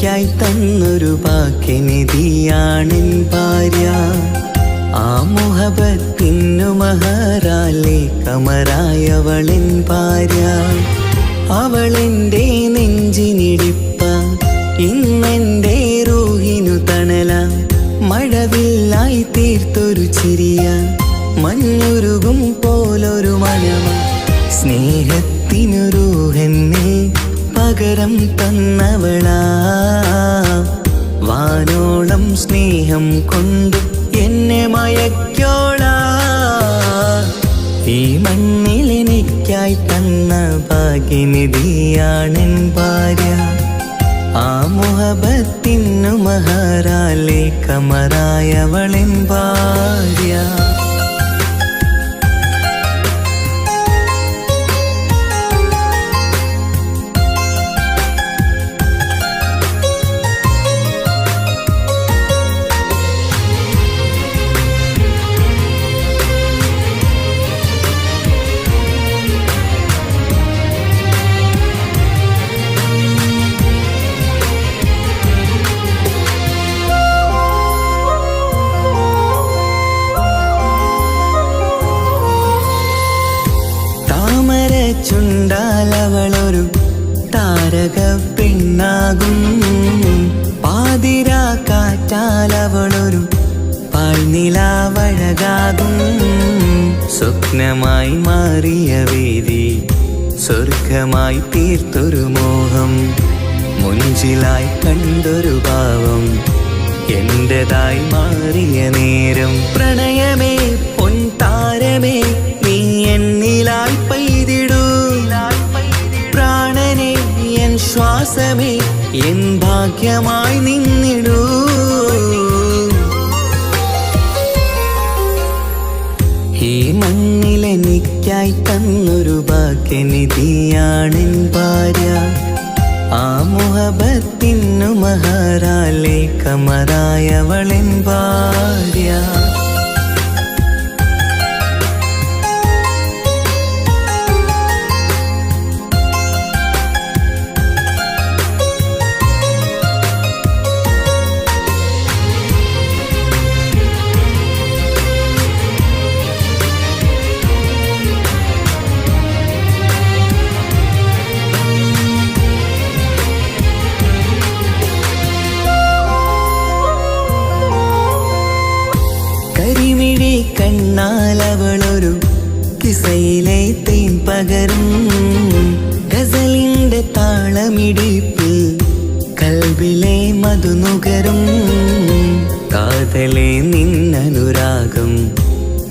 എനിക്കായി തന്നൊരു ഭാഗ്യനിധിയാണെൻ ഭാര്യ. ആ മുഹബത്തിനു മഹറാലെ കമറായവളെൻ ഭാര്യ. അവളെൻ്റെ നെഞ്ചിനിടിപ്പ, ഇന്നെൻ്റെ റൂഹിനു തണല. മഴവില്ലായി തീർത്തൊരു ചിരിയ, മഞ്ഞുരുകും പോലൊരു മനമ. സ്നേഹത്തിനു റൂഹെന്നെ പകരം തന്നവളാ. വാനോളം സ്നേഹം കൊണ്ട് എന്നെ മയക്കോളാ. ഈ മണ്ണിൽ എനിക്കായി തന്ന ഭാഗ്യനിധിയാണെൻ ഭാര്യ. ആ മുഹബത്തിനു മഹറാലെ കമറായവളെൻ ഭാര്യ. ചുണ്ടാലവളൊരു താരക പെണ്ണാകും. പാതിരാ കാറ്റാലവളൊരു പാൽനിലാവഴകാകും. സ്വപ്നമായി മാറിയ വേദി സ്വർഗമായി തീർത്തൊരു മോഹം. മുഞ്ചിലായി കണ്ടൊരു ഭാവം എന്റേതായി മാറിയ നേരം. പ്രണയമേ പൊൻതാരമേ നീ എന്നിലായി പെയ്തിടൂ. പ്രാണനെ എൻ ശ്വാസമേ എൻ ഭാഗ്യമായി നിന്നിടൂ. ഈ മണ്ണിലെനിക്കായി തന്നൊരു ഭാഗ്യനിധിയാണെൻ ഭാര്യ. ആ മുഹബത്തിനു മഹറാലെ കമറായവളെൻ ഭാര്യ. കണ്ണാലവളൊരു കിസയിലെ തേൻ പകരും. ഗസലിന്റെ താളമിടിപ്പിൽ കൽബിലെ മധുനുകരും. കാതലെ നിന്നനുരാഗം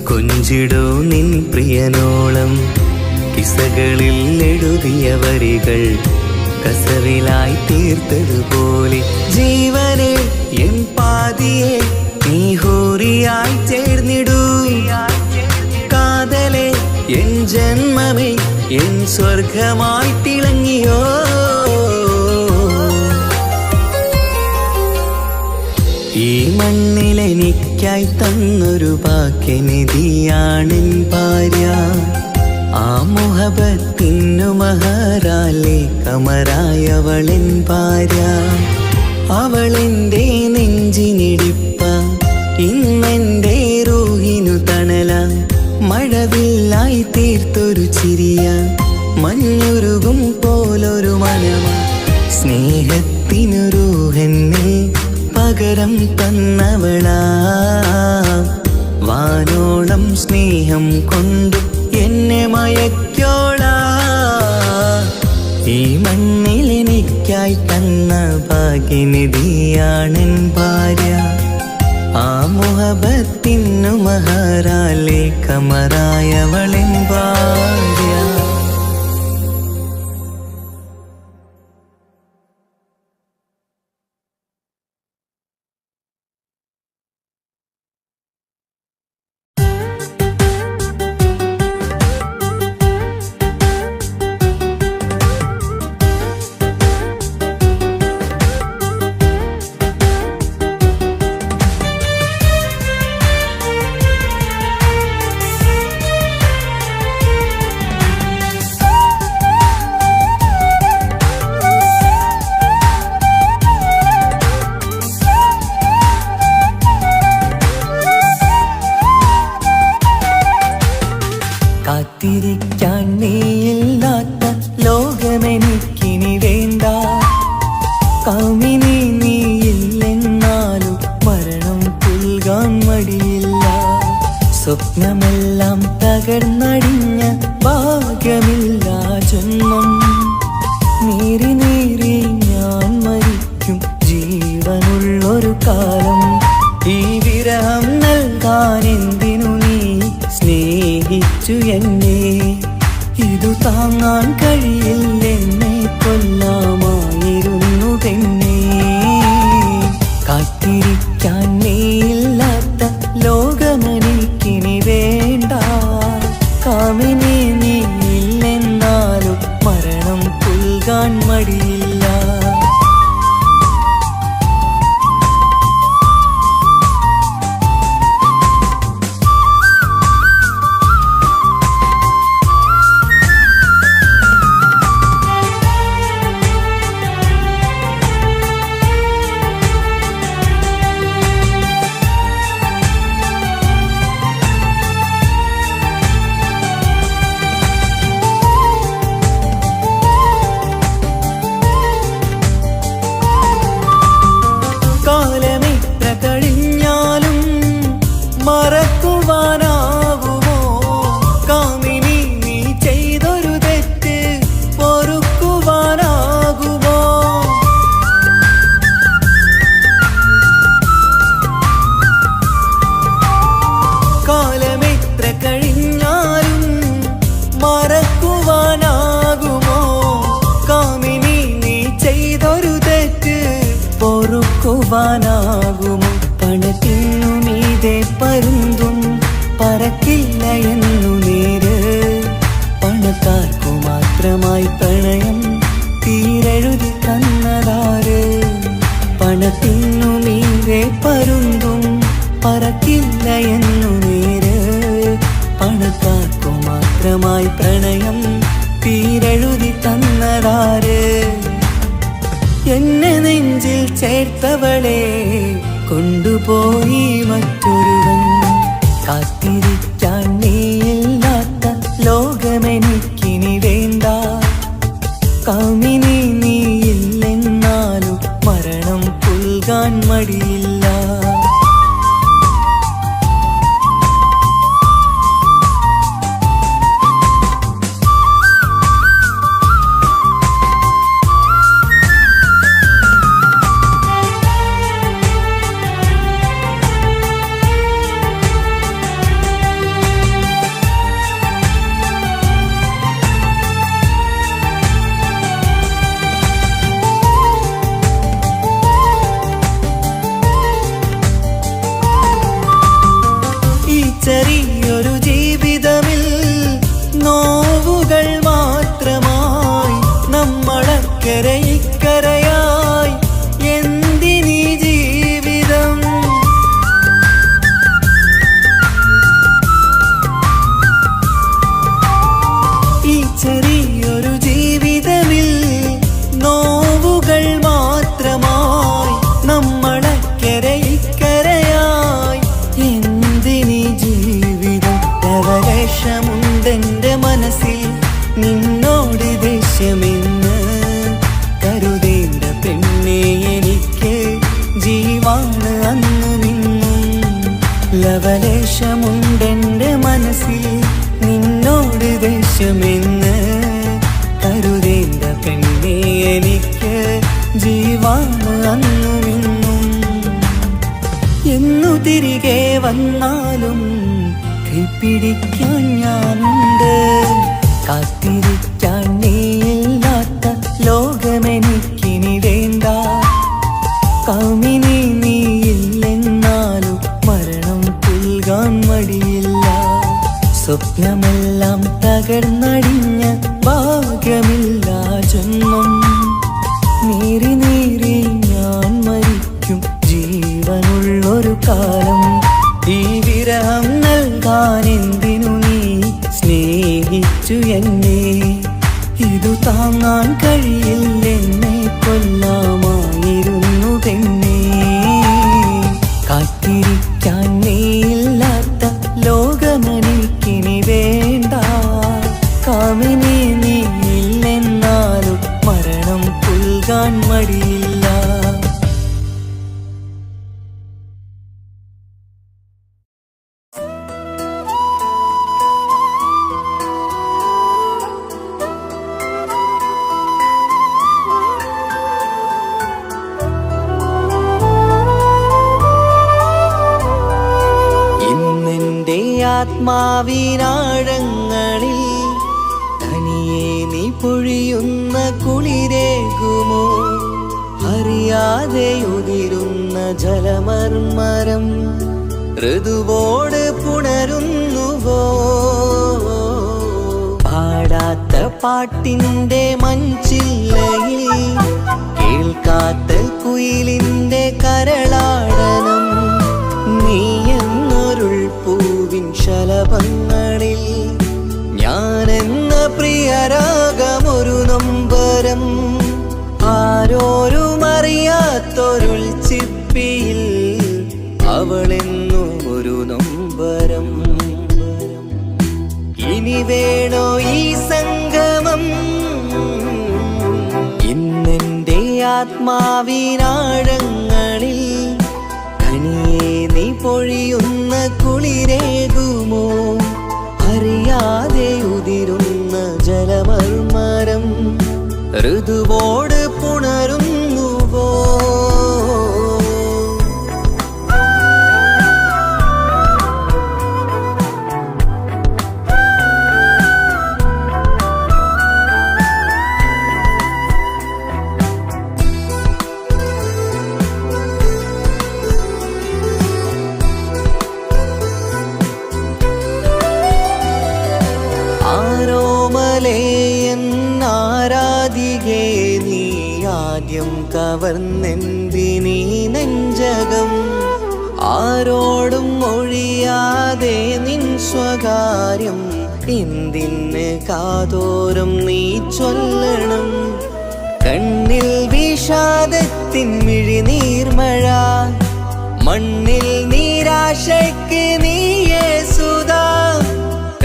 കൊഞ്ചിടൂ നിൻ പ്രിയനോളം. കിസകളിൽ എഴുതിയ വരികൾ കസവിലായി തീർത്തതുപോലെ. ജീവനെ എൻ പാതിയെ നീ ഹൂറിയായി ചേർന്നിടൂ. കാതലെ എൻ ജന്മമേ എൻ സ്വർഗമായി തിളങ്ങിയോ. ഈ മണ്ണിലെനിക്കായി തന്നൊരു ഭാഗ്യനിധിയാണെൻ ഭാര്യ. ആ മുഹബത്തിനു മഹറാലെ കമറായവളെൻ ഭാര്യ. അവളെൻ്റെ നെഞ്ചിനിടിപ്പ, ഇന്നെൻ്റെ റൂഹിനു തണല. മഴവില്ലായി തീർത്തൊരു ചിരിയ, മഞ്ഞുരുകും പോലൊരു മനമ. സ്നേഹത്തിനു റൂഹെന്നെ പകരം തന്നവളാ. വാനോളം സ്നേഹം കൊണ്ട് എന്നെ മയക്കോളാ. ഈ മണ്ണിലെനിക്കായി തന്ന ഭാഗ്യനിധിയാണെൻ ഭാര്യ. ആ മുഹബത്തിനു മഹറാലെ കമറായവളെൻ ഭാര്യ. സ്വപ്നമെല്ലാം തകർന്നടിഞ്ഞ ഭാഗ്യമില്ല ജന്മം. നീറി നീറി ഞാൻ മരിക്കും ജീവനുള്ളൊരു കാലം. ഈ വിരഹം നൽകാൻ എന്തിനു നീ സ്നേഹിച്ചു എന്നെ? ഇതു താങ്ങാൻ കഴിയില്ലെന്നെ കൊല്ലാമായിരുന്നു പെണ്ണേ. കാത്തിരിക്കാൻ നീയില്ലാത്ത ലോകമെനിക്കിനി വേണ്ട. കാമിനി നീയില്ലെന്നാലും മരണം പുൽകാൻ മടിയില്ല. ാകുമോ? പണത്തിനു മീതെ പരുന്തും പറക്കില്ല എന്നു നേര്. പണക്കാർക്കു മാത്രമായി പ്രണയം തീരെഴുതി തന്നതാര്? പണത്തിനു മീതെ പരുന്തും പറക്കില്ല എന്നു നേര്. പണക്കാർക്കു മാത്രമായി പ്രണയം തീരെഴുതി തന്നതാര്? എന്നെ നെഞ്ചിൽ ചേർത്തവളെ കൊണ്ടുപോയി മറ്റൊരുവൻ. കാത്തിരിക്കാൻ നീയില്ലാത്ത ലോകമെനിക്കിനി വേണ്ട. കാമിനി നീയില്ലെന്നാലും മരണം പുൽകാൻ മടിയില്ല. ചെറിയൊരു ജീവിതമിൽ നോവുകൾ മാത്രമായി നമ്മളക്കരെ ഇക്കരയായി എന്തിനീ ജീവിതം? ഈ ചെറിയൊരു ജീവിതമിൽ നോവുകൾ മാത്രമായി നമ്മളക്കരെ ഇക്കരയായി എന്തിനീ ജീവിതം? ലവലേശമുണ്ടെന്റെ മനസ്സിൽ നിന്നോട് ദേഷ്യമെന്ന് കരുതേണ്ട പെണ്ണെ, എനിക്ക് ജീവാണ് അന്നും ഇന്നും. ലവലേശമുണ്ടെന്റെ മനസ്സിൽ നിന്നോട് ദേഷ്യമെന്ന് കരുതേണ്ട പെണ്ണെ, എനിക്ക് ജീവാണ് അന്നും ഇന്നും. എന്നു തിരികെ വന്നാലും കൈപ്പിടിക്കാൻ ഞാനുണ്ട്. കാത്തിരിക്കാൻ നീയില്ലാത്ത ലോകമെനിക്കിനി വേണ്ട. കാമിനി നീയില്ലെന്നാലും മരണം പുൽകാൻ മടിയില്ല. സ്വപ്നമെല്ലാം തകർന്നടിഞ്ഞ ഭാഗ്യമില്ല ജന്മം. നീറി നീറി ഞാൻ മരിക്കും ജീവനുള്ളൊരു കാലം. ഈ വിരഹം നൽകാൻ എന്തിനു നീ സ്നേഹിച്ചു എന്നെ? ഇതു താങ്ങാൻ കഴിയില്ലെന്നെ കൊല്ലാമായിരുന്നു പെണ്ണേ. കാത്തിരിക്കാൻ നീയില്ലാത്ത ലോകമെനിക്കിനി വേണ്ട. കാമിനി നീയില്ലെന്നാലും മരണം പുൽകാൻ മടിയില്ല. ആത്മാവിനാഴങ്ങളിൽ തനിയെ നീ പൊഴിയുന്ന കുളിരേകുമോ? അറിയാതെ ഉതിരുന്ന ജലമർമരം ഋതുവോട് പുണരുന്നുവോ? പാടാത്ത പാട്ടിൻ്റെ മഞ്ചില്ലയിൽ കേൾക്കാത്ത കുയിലിൻ്റെ കരളാടനം നീ എന്നൊരുൾ പൂവിൻ ശലഭങ്ങളിൽ ഞാനെന്ന പ്രിയരാഗമൊരു നൊമ്പരം ആരോരും അറിയാത്തൊരുൾ ചിപ്പിയിൽ അവളെന്നും ഒരു നൊമ്പരം. ഇനി വേണോ ഈ സംഗമം? ഇന്നെൻ്റെ ആത്മാവിനാഴങ്ങളിൽ തനിയെ നീ പൊഴിയുന്ന കുളിരേകുമോ? അറിയാതെ ഉതിരുന്ന ജലമർമരം ഋതുവോട് പുണരുന്നുവോ? ആരാധികേ നീ ആദ്യം കവർന്നെന്തിനീ നെഞ്ചകം? ആരോടും ഒഴിയാതെ നിൻ സ്വകാര്യം എന്തിന് കാതോരം നീ ചൊല്ലണം? കണ്ണിൽ വിഷാദത്തിൻ മിഴിനീർമഴ, മണ്ണിൽ നിരാശയ്ക്ക് നീയേ സുധാ.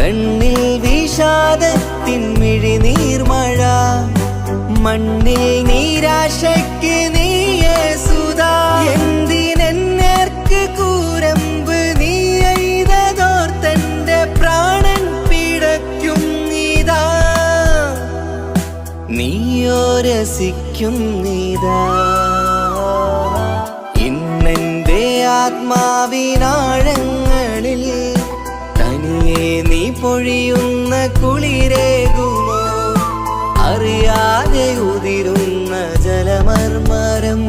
കണ്ണിൽ വിഷാദത്തിൻ മിഴിനീർമഴ, മണ്ണിൽ നിരാശയ്ക്ക് നീയേ സുധാ. എന്തിനെന്നേർക്ക് കൂരമ്പ് നീ എയ്തതോർത്തന്റെ പ്രാണൻ പിടയ്ക്കും നീതാ. നീയോ രസിക്കും നീതാ. ഇന്നെന്റെ ആത്മാവിനാഴങ്ങളിൽ തനിയെ നീ പൊഴിയുന്ന കുളിരേകുമോ? അറിയാതെ ഉതിരുന്ന ജലമർമരം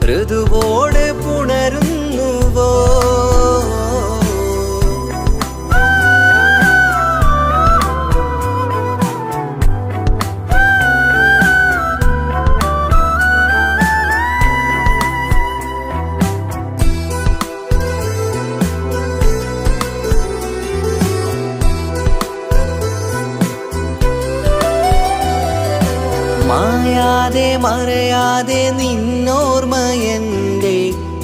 ഋതുവോട് പുണരുന്നുവോ? മായാതെ മറയാതെ നിന്നോർമ്മയെൻ്റെ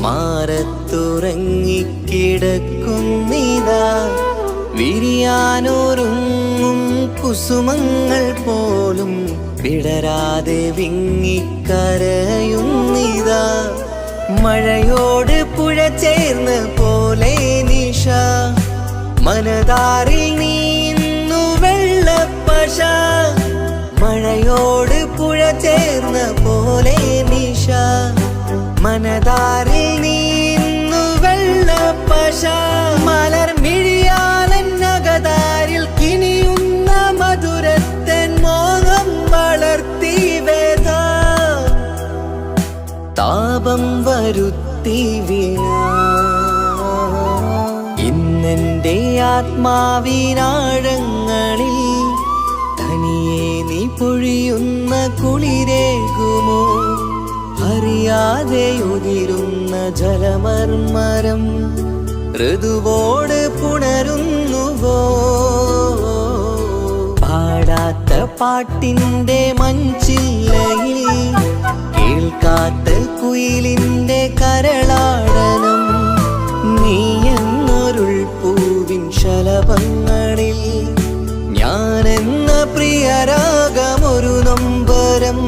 മാറത്തുറങ്ങിക്കിടക്കുന്നിതാ. വിരിയാനൊരുങ്ങും കുസുമങ്ങൾ പോലും വിടരാതെ വിങ്ങിക്കരയുന്നിതാ. മഴയോട് പുഴ ചേർന്ന പോലെ നിശ, മനതാറിൽ നീന്നു വെള്ളപ്പശ. മഴയോട് പുഴ ചേർന്ന പോലെ നിശ, മനതാറിൽ നീന്നു വെള്ളപ്പശ. മലർ മിഴിയാലന്നകതാരിൽ കിനിയുന്ന മധുരത്തൻ മോഹം വളർത്തി വേദ. താപം വരുത്തി വീണ ഇന്നെൻ്റെ ആത്മാവിനാഴങ്ങളിൽ തനിയെ നീ പൊഴിയുന്ന കുളിരേകുമോ? അറിയാതെ ഉതിരുന്ന ജലമർമരം ഋതുവോട് പുണരുന്നുവോ? പാടാത്ത പാട്ടിൻ്റെ മഞ്ചില്ലയിൽ കേൾക്കാത്ത കുയിലിൻ്റെ കരളാടനം നീ എന്നൊരുൾ പൂവിൻ ശലഭങ്ങളിൽ ഞാനെന്ന പ്രിയരാഗമൊരു നൊമ്പരം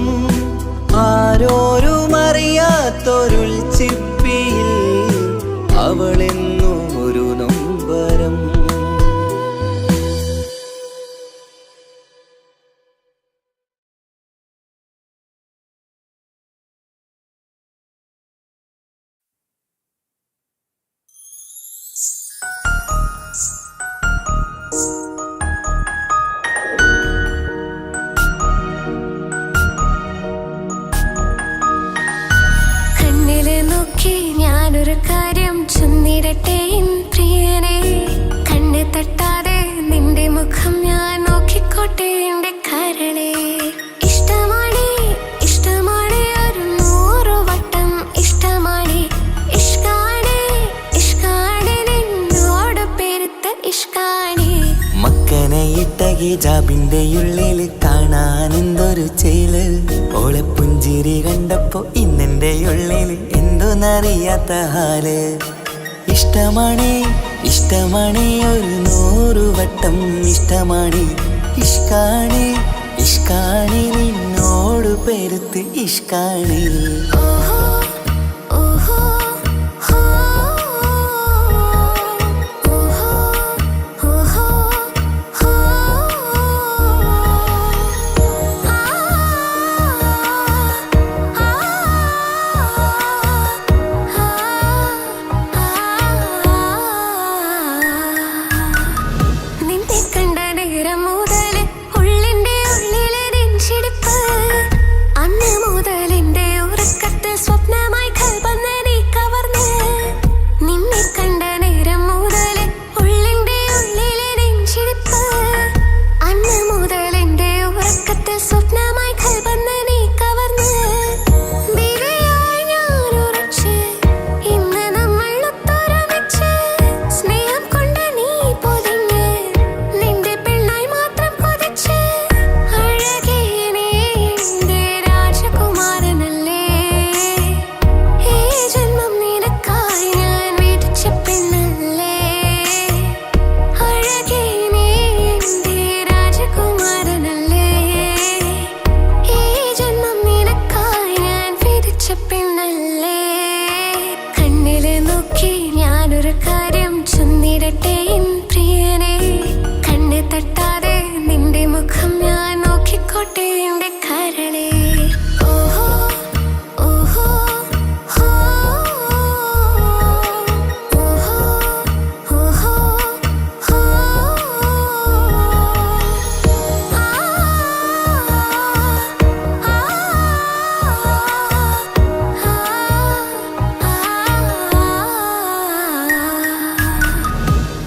ആരോരും അറിയാത്തൊരുൾ ചിപ്പിയിൽ അവളെന്നും ഒരു നൊമ്പരം. കാര്യം ചൊന്നിടട്ടെ എൻ പ്രിയനെ, കണ്ണ് തട്ടാതെ നിന്റെ മുഖം ഞാൻ നോക്കിക്കോട്ടെ എന്റെ കരളെ. ഇഷ്ടമാണ് ഇഷ്ടമാണ് ഒരു 100 വട്ടം ഇഷ്ടമാണ്. ഇഷ്കാണ് ഇഷ്കാണ് നിന്നോട് പെരുത്ത ഇഷ്കാണ്. മക്കനയിട്ട ഹിജാബിന്റെ ഉള്ളിൽ കാണാൻ എന്തൊരു ചേല്. ഓളെ പുഞ്ചിരി കണ്ടപ്പോ ഇന്നെന്റെ ഉള്ളിൽ എന്തോന്നറിയാത്ത ഹാല്. ഇഷ്ടമാണ് ഇഷ്ടമാണ് ഒരു 100 വട്ടം ഇഷ്ടമാണ്. ഇഷ്കാണ് ഇഷ്കാണ് നിന്നോട് പെരുത്ത് ഇഷ്കാണ്. ഓഹോ ഓഹോ ഹോ ഓഹോ ഓഹോ ഹോ നിന്നെ കണ്ട നേരം മുതൽ ഉള്ളിന്റെ ഉള്ളിലെ നെഞ്ചിടിപ്പ്, അന്ന് മുതൽ എന്റെ ഉറക്കത്തിൽ സ്വപ്നമായി കൽപ്പന നീ കവർന്ന്. നിന്നെ കണ്ട നേരം മുതൽ ഉള്ളിന്റെ ഉള്ളിലെ നെഞ്ചിടിപ്പ്, അന്ന് മുതൽ എന്റെ ഉറക്കത്തിൽ സ്വപ്നമായി കൽപ്പന നീ കവർന്ന്. ബിരിയായി ഞാൻ ഉറച്ച് ഇന്ന് നമ്മൾ ഒത്തൊരുമിച്ച്, സ്നേഹം കൊണ്ട് നീ പൊതിഞ്ഞ് നിന്റെ പെണ്ണായി മാത്രം കൊതിച്ച്. അഴകേ നീ എന്റെ രാജകുമാരനല്ലേ, ഈ ജന്മം നിനക്കായി ഞാൻ വിധിച്ച പെണ്ണല്ലേ. അഴകേ നീ എന്റെ രാജകുമാരനല്ലേ, ഈ ജന്മം നിനക്കായി ഞാൻ വിധിച്ച പെണ്ണല്ലേ. കണ്ണില് നോക്കി ഞാനൊരു കാര്യം ചൊന്നിടട്ടെ എൻ പ്രിയനെ, കണ്ണ് തട്ടാതെ നിന്റെ മുഖം ഞാൻ നോക്കിക്കോട്ടെ എന്റെ കരളെ. ഓഹോ ഓഹോ ഹോ ഓഹോ ഓഹോ ഹോ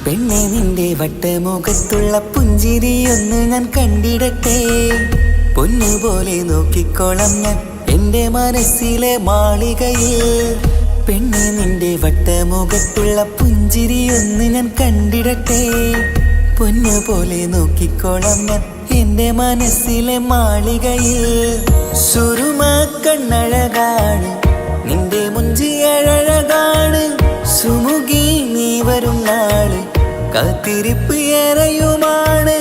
പെണ്ണെ നിന്റെ വട്ടമുഖത്തുള്ള പുഞ്ചിരിയൊന്ന് ഞാൻ കണ്ടിടട്ടെ. പൊന്നുപോലെ നോക്കിക്കോളാം ഞാൻ എന്റെ മനസ്സിലെ മാളികയിൽ. പെണ്ണെ നിന്റെ വട്ടമുഖത്തുള്ള പുഞ്ചിരിയൊന്ന് ഞാൻ കണ്ടിടട്ടെ. പൊന്നുപോലെ നോക്കിക്കോളാം ഞാൻ എന്റെ മനസ്സിലെ മാളികയിൽ. സുറുമ കണ്ണഴകാണ് നിന്റെ മുഞ്ചിയഴകാണ്. സുമുഖി നീ വരും നാള് കാത്തിരിപ്പ് ഏറെയുമാണ്.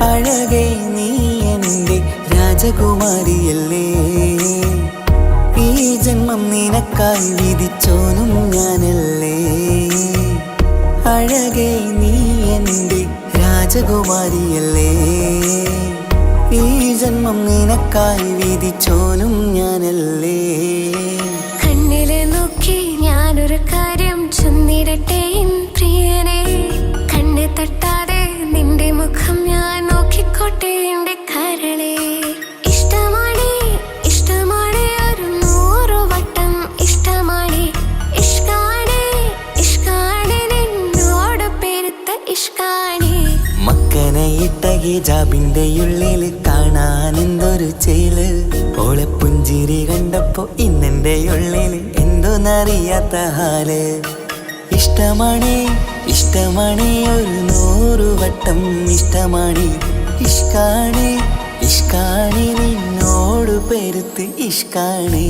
അഴകേ നീ എന്റെ രാജകുമാരിയല്ലേ, ഈ ജന്മം നിനക്കായി വിധിച്ചോനും ഞാനല്ലേ. അഴകേ നീ എന്റെ രാജകുമാരിയല്ലേ, ഈ ജന്മം നിനക്കായി വിധിച്ചോനും ഞാനല്ലേ. കണ്ണില് നോക്കി ഞാനൊരു കാര്യം ചൊന്നിടട്ടെ എൻ പ്രിയനെ, കണ്ണ് തട്ടാതെ നിന്റെ മുഖം ഞാൻ നോക്കിക്കോട്ടെ എന്റെ കരളെ. ഇഷ്ടമാണ് ഇഷ്ടമാണ് ഒരു 100 വട്ടം ഇഷ്ടമാണ്. ഇഷ്കാണ് ഇഷ്കാണ് നിന്നോട് പെരുത്ത ഇഷ്കാണ്. മക്കനയിട്ട ഹിജാബിന്റെ ഉള്ളിൽ കാണാൻ എന്തൊരു ചേല്. ഓളെ പുഞ്ചിരി കണ്ടപ്പോ ഇന്നെന്റെ ഉള്ളിൽ എന്തോന്നറിയാത്ത ഹാല്. ഇഷ്ടമാണ് ഇഷ്ടമാണ് ഒരു 100 വട്ടം ഇഷ്ടമാണ്. ഇഷ്കാണ് ഇഷ്കാണ് നിന്നോട് പെരുത്ത് ഇഷ്കാണ്.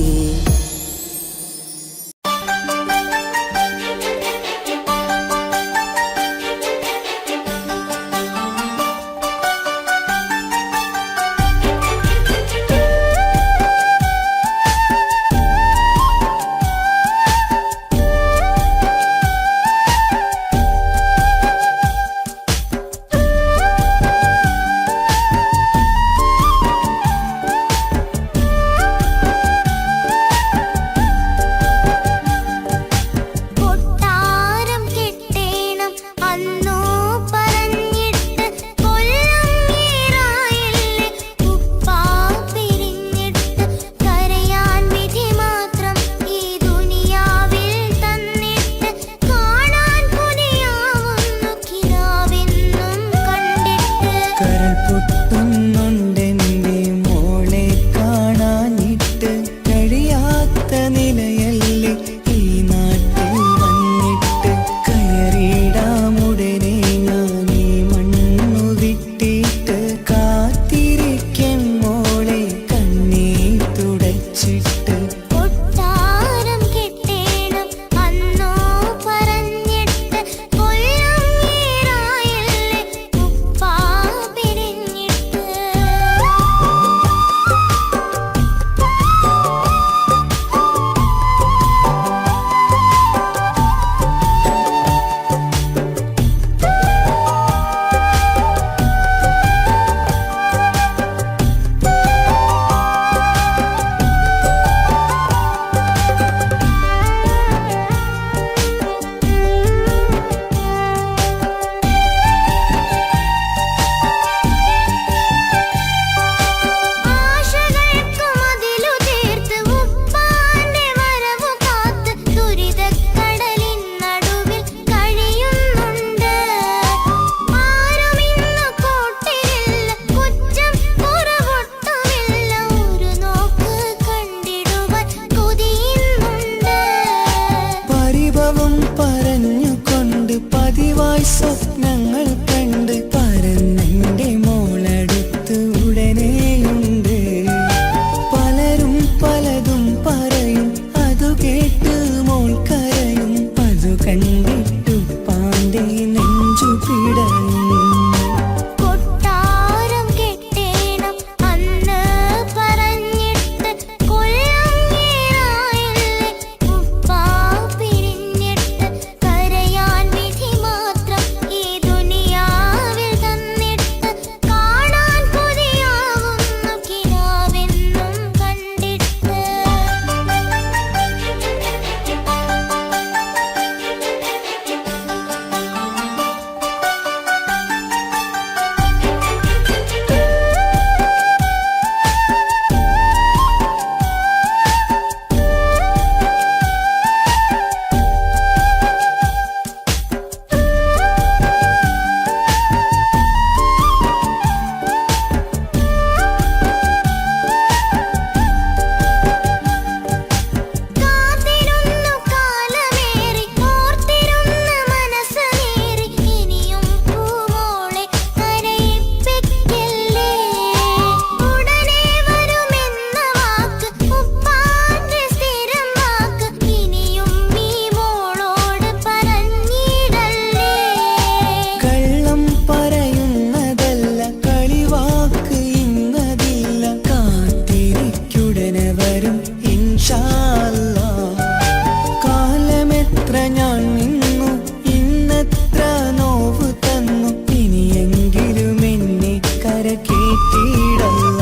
കൂടെ ഞാൻ നിന്നു ഇന്നത്ര നോവ് തന്നു ഇനിയെങ്കിലും എന്നെ കരകേറ്റിടല്ല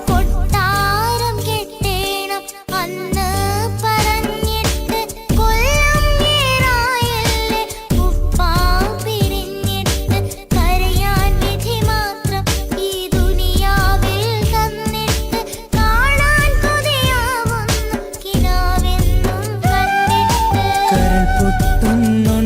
കൊട്ടാരം കെട്ടേണം അന്ന് പറഞ്ഞിട്ട് കൊല്ലം ഏറായല്ലേ ഉപ്പാ പിരിഞ്ഞിട്ട് കരയാൻ വിധി മാത്രം ഈ ദുനിയാവിൽ തന്നിട്ട് കാണാൻ കൊതിയാവുന്നു കിനാവെന്നും കണ്ടിട്ട് കരൾ പൊട്ടുന്നുണ്ട്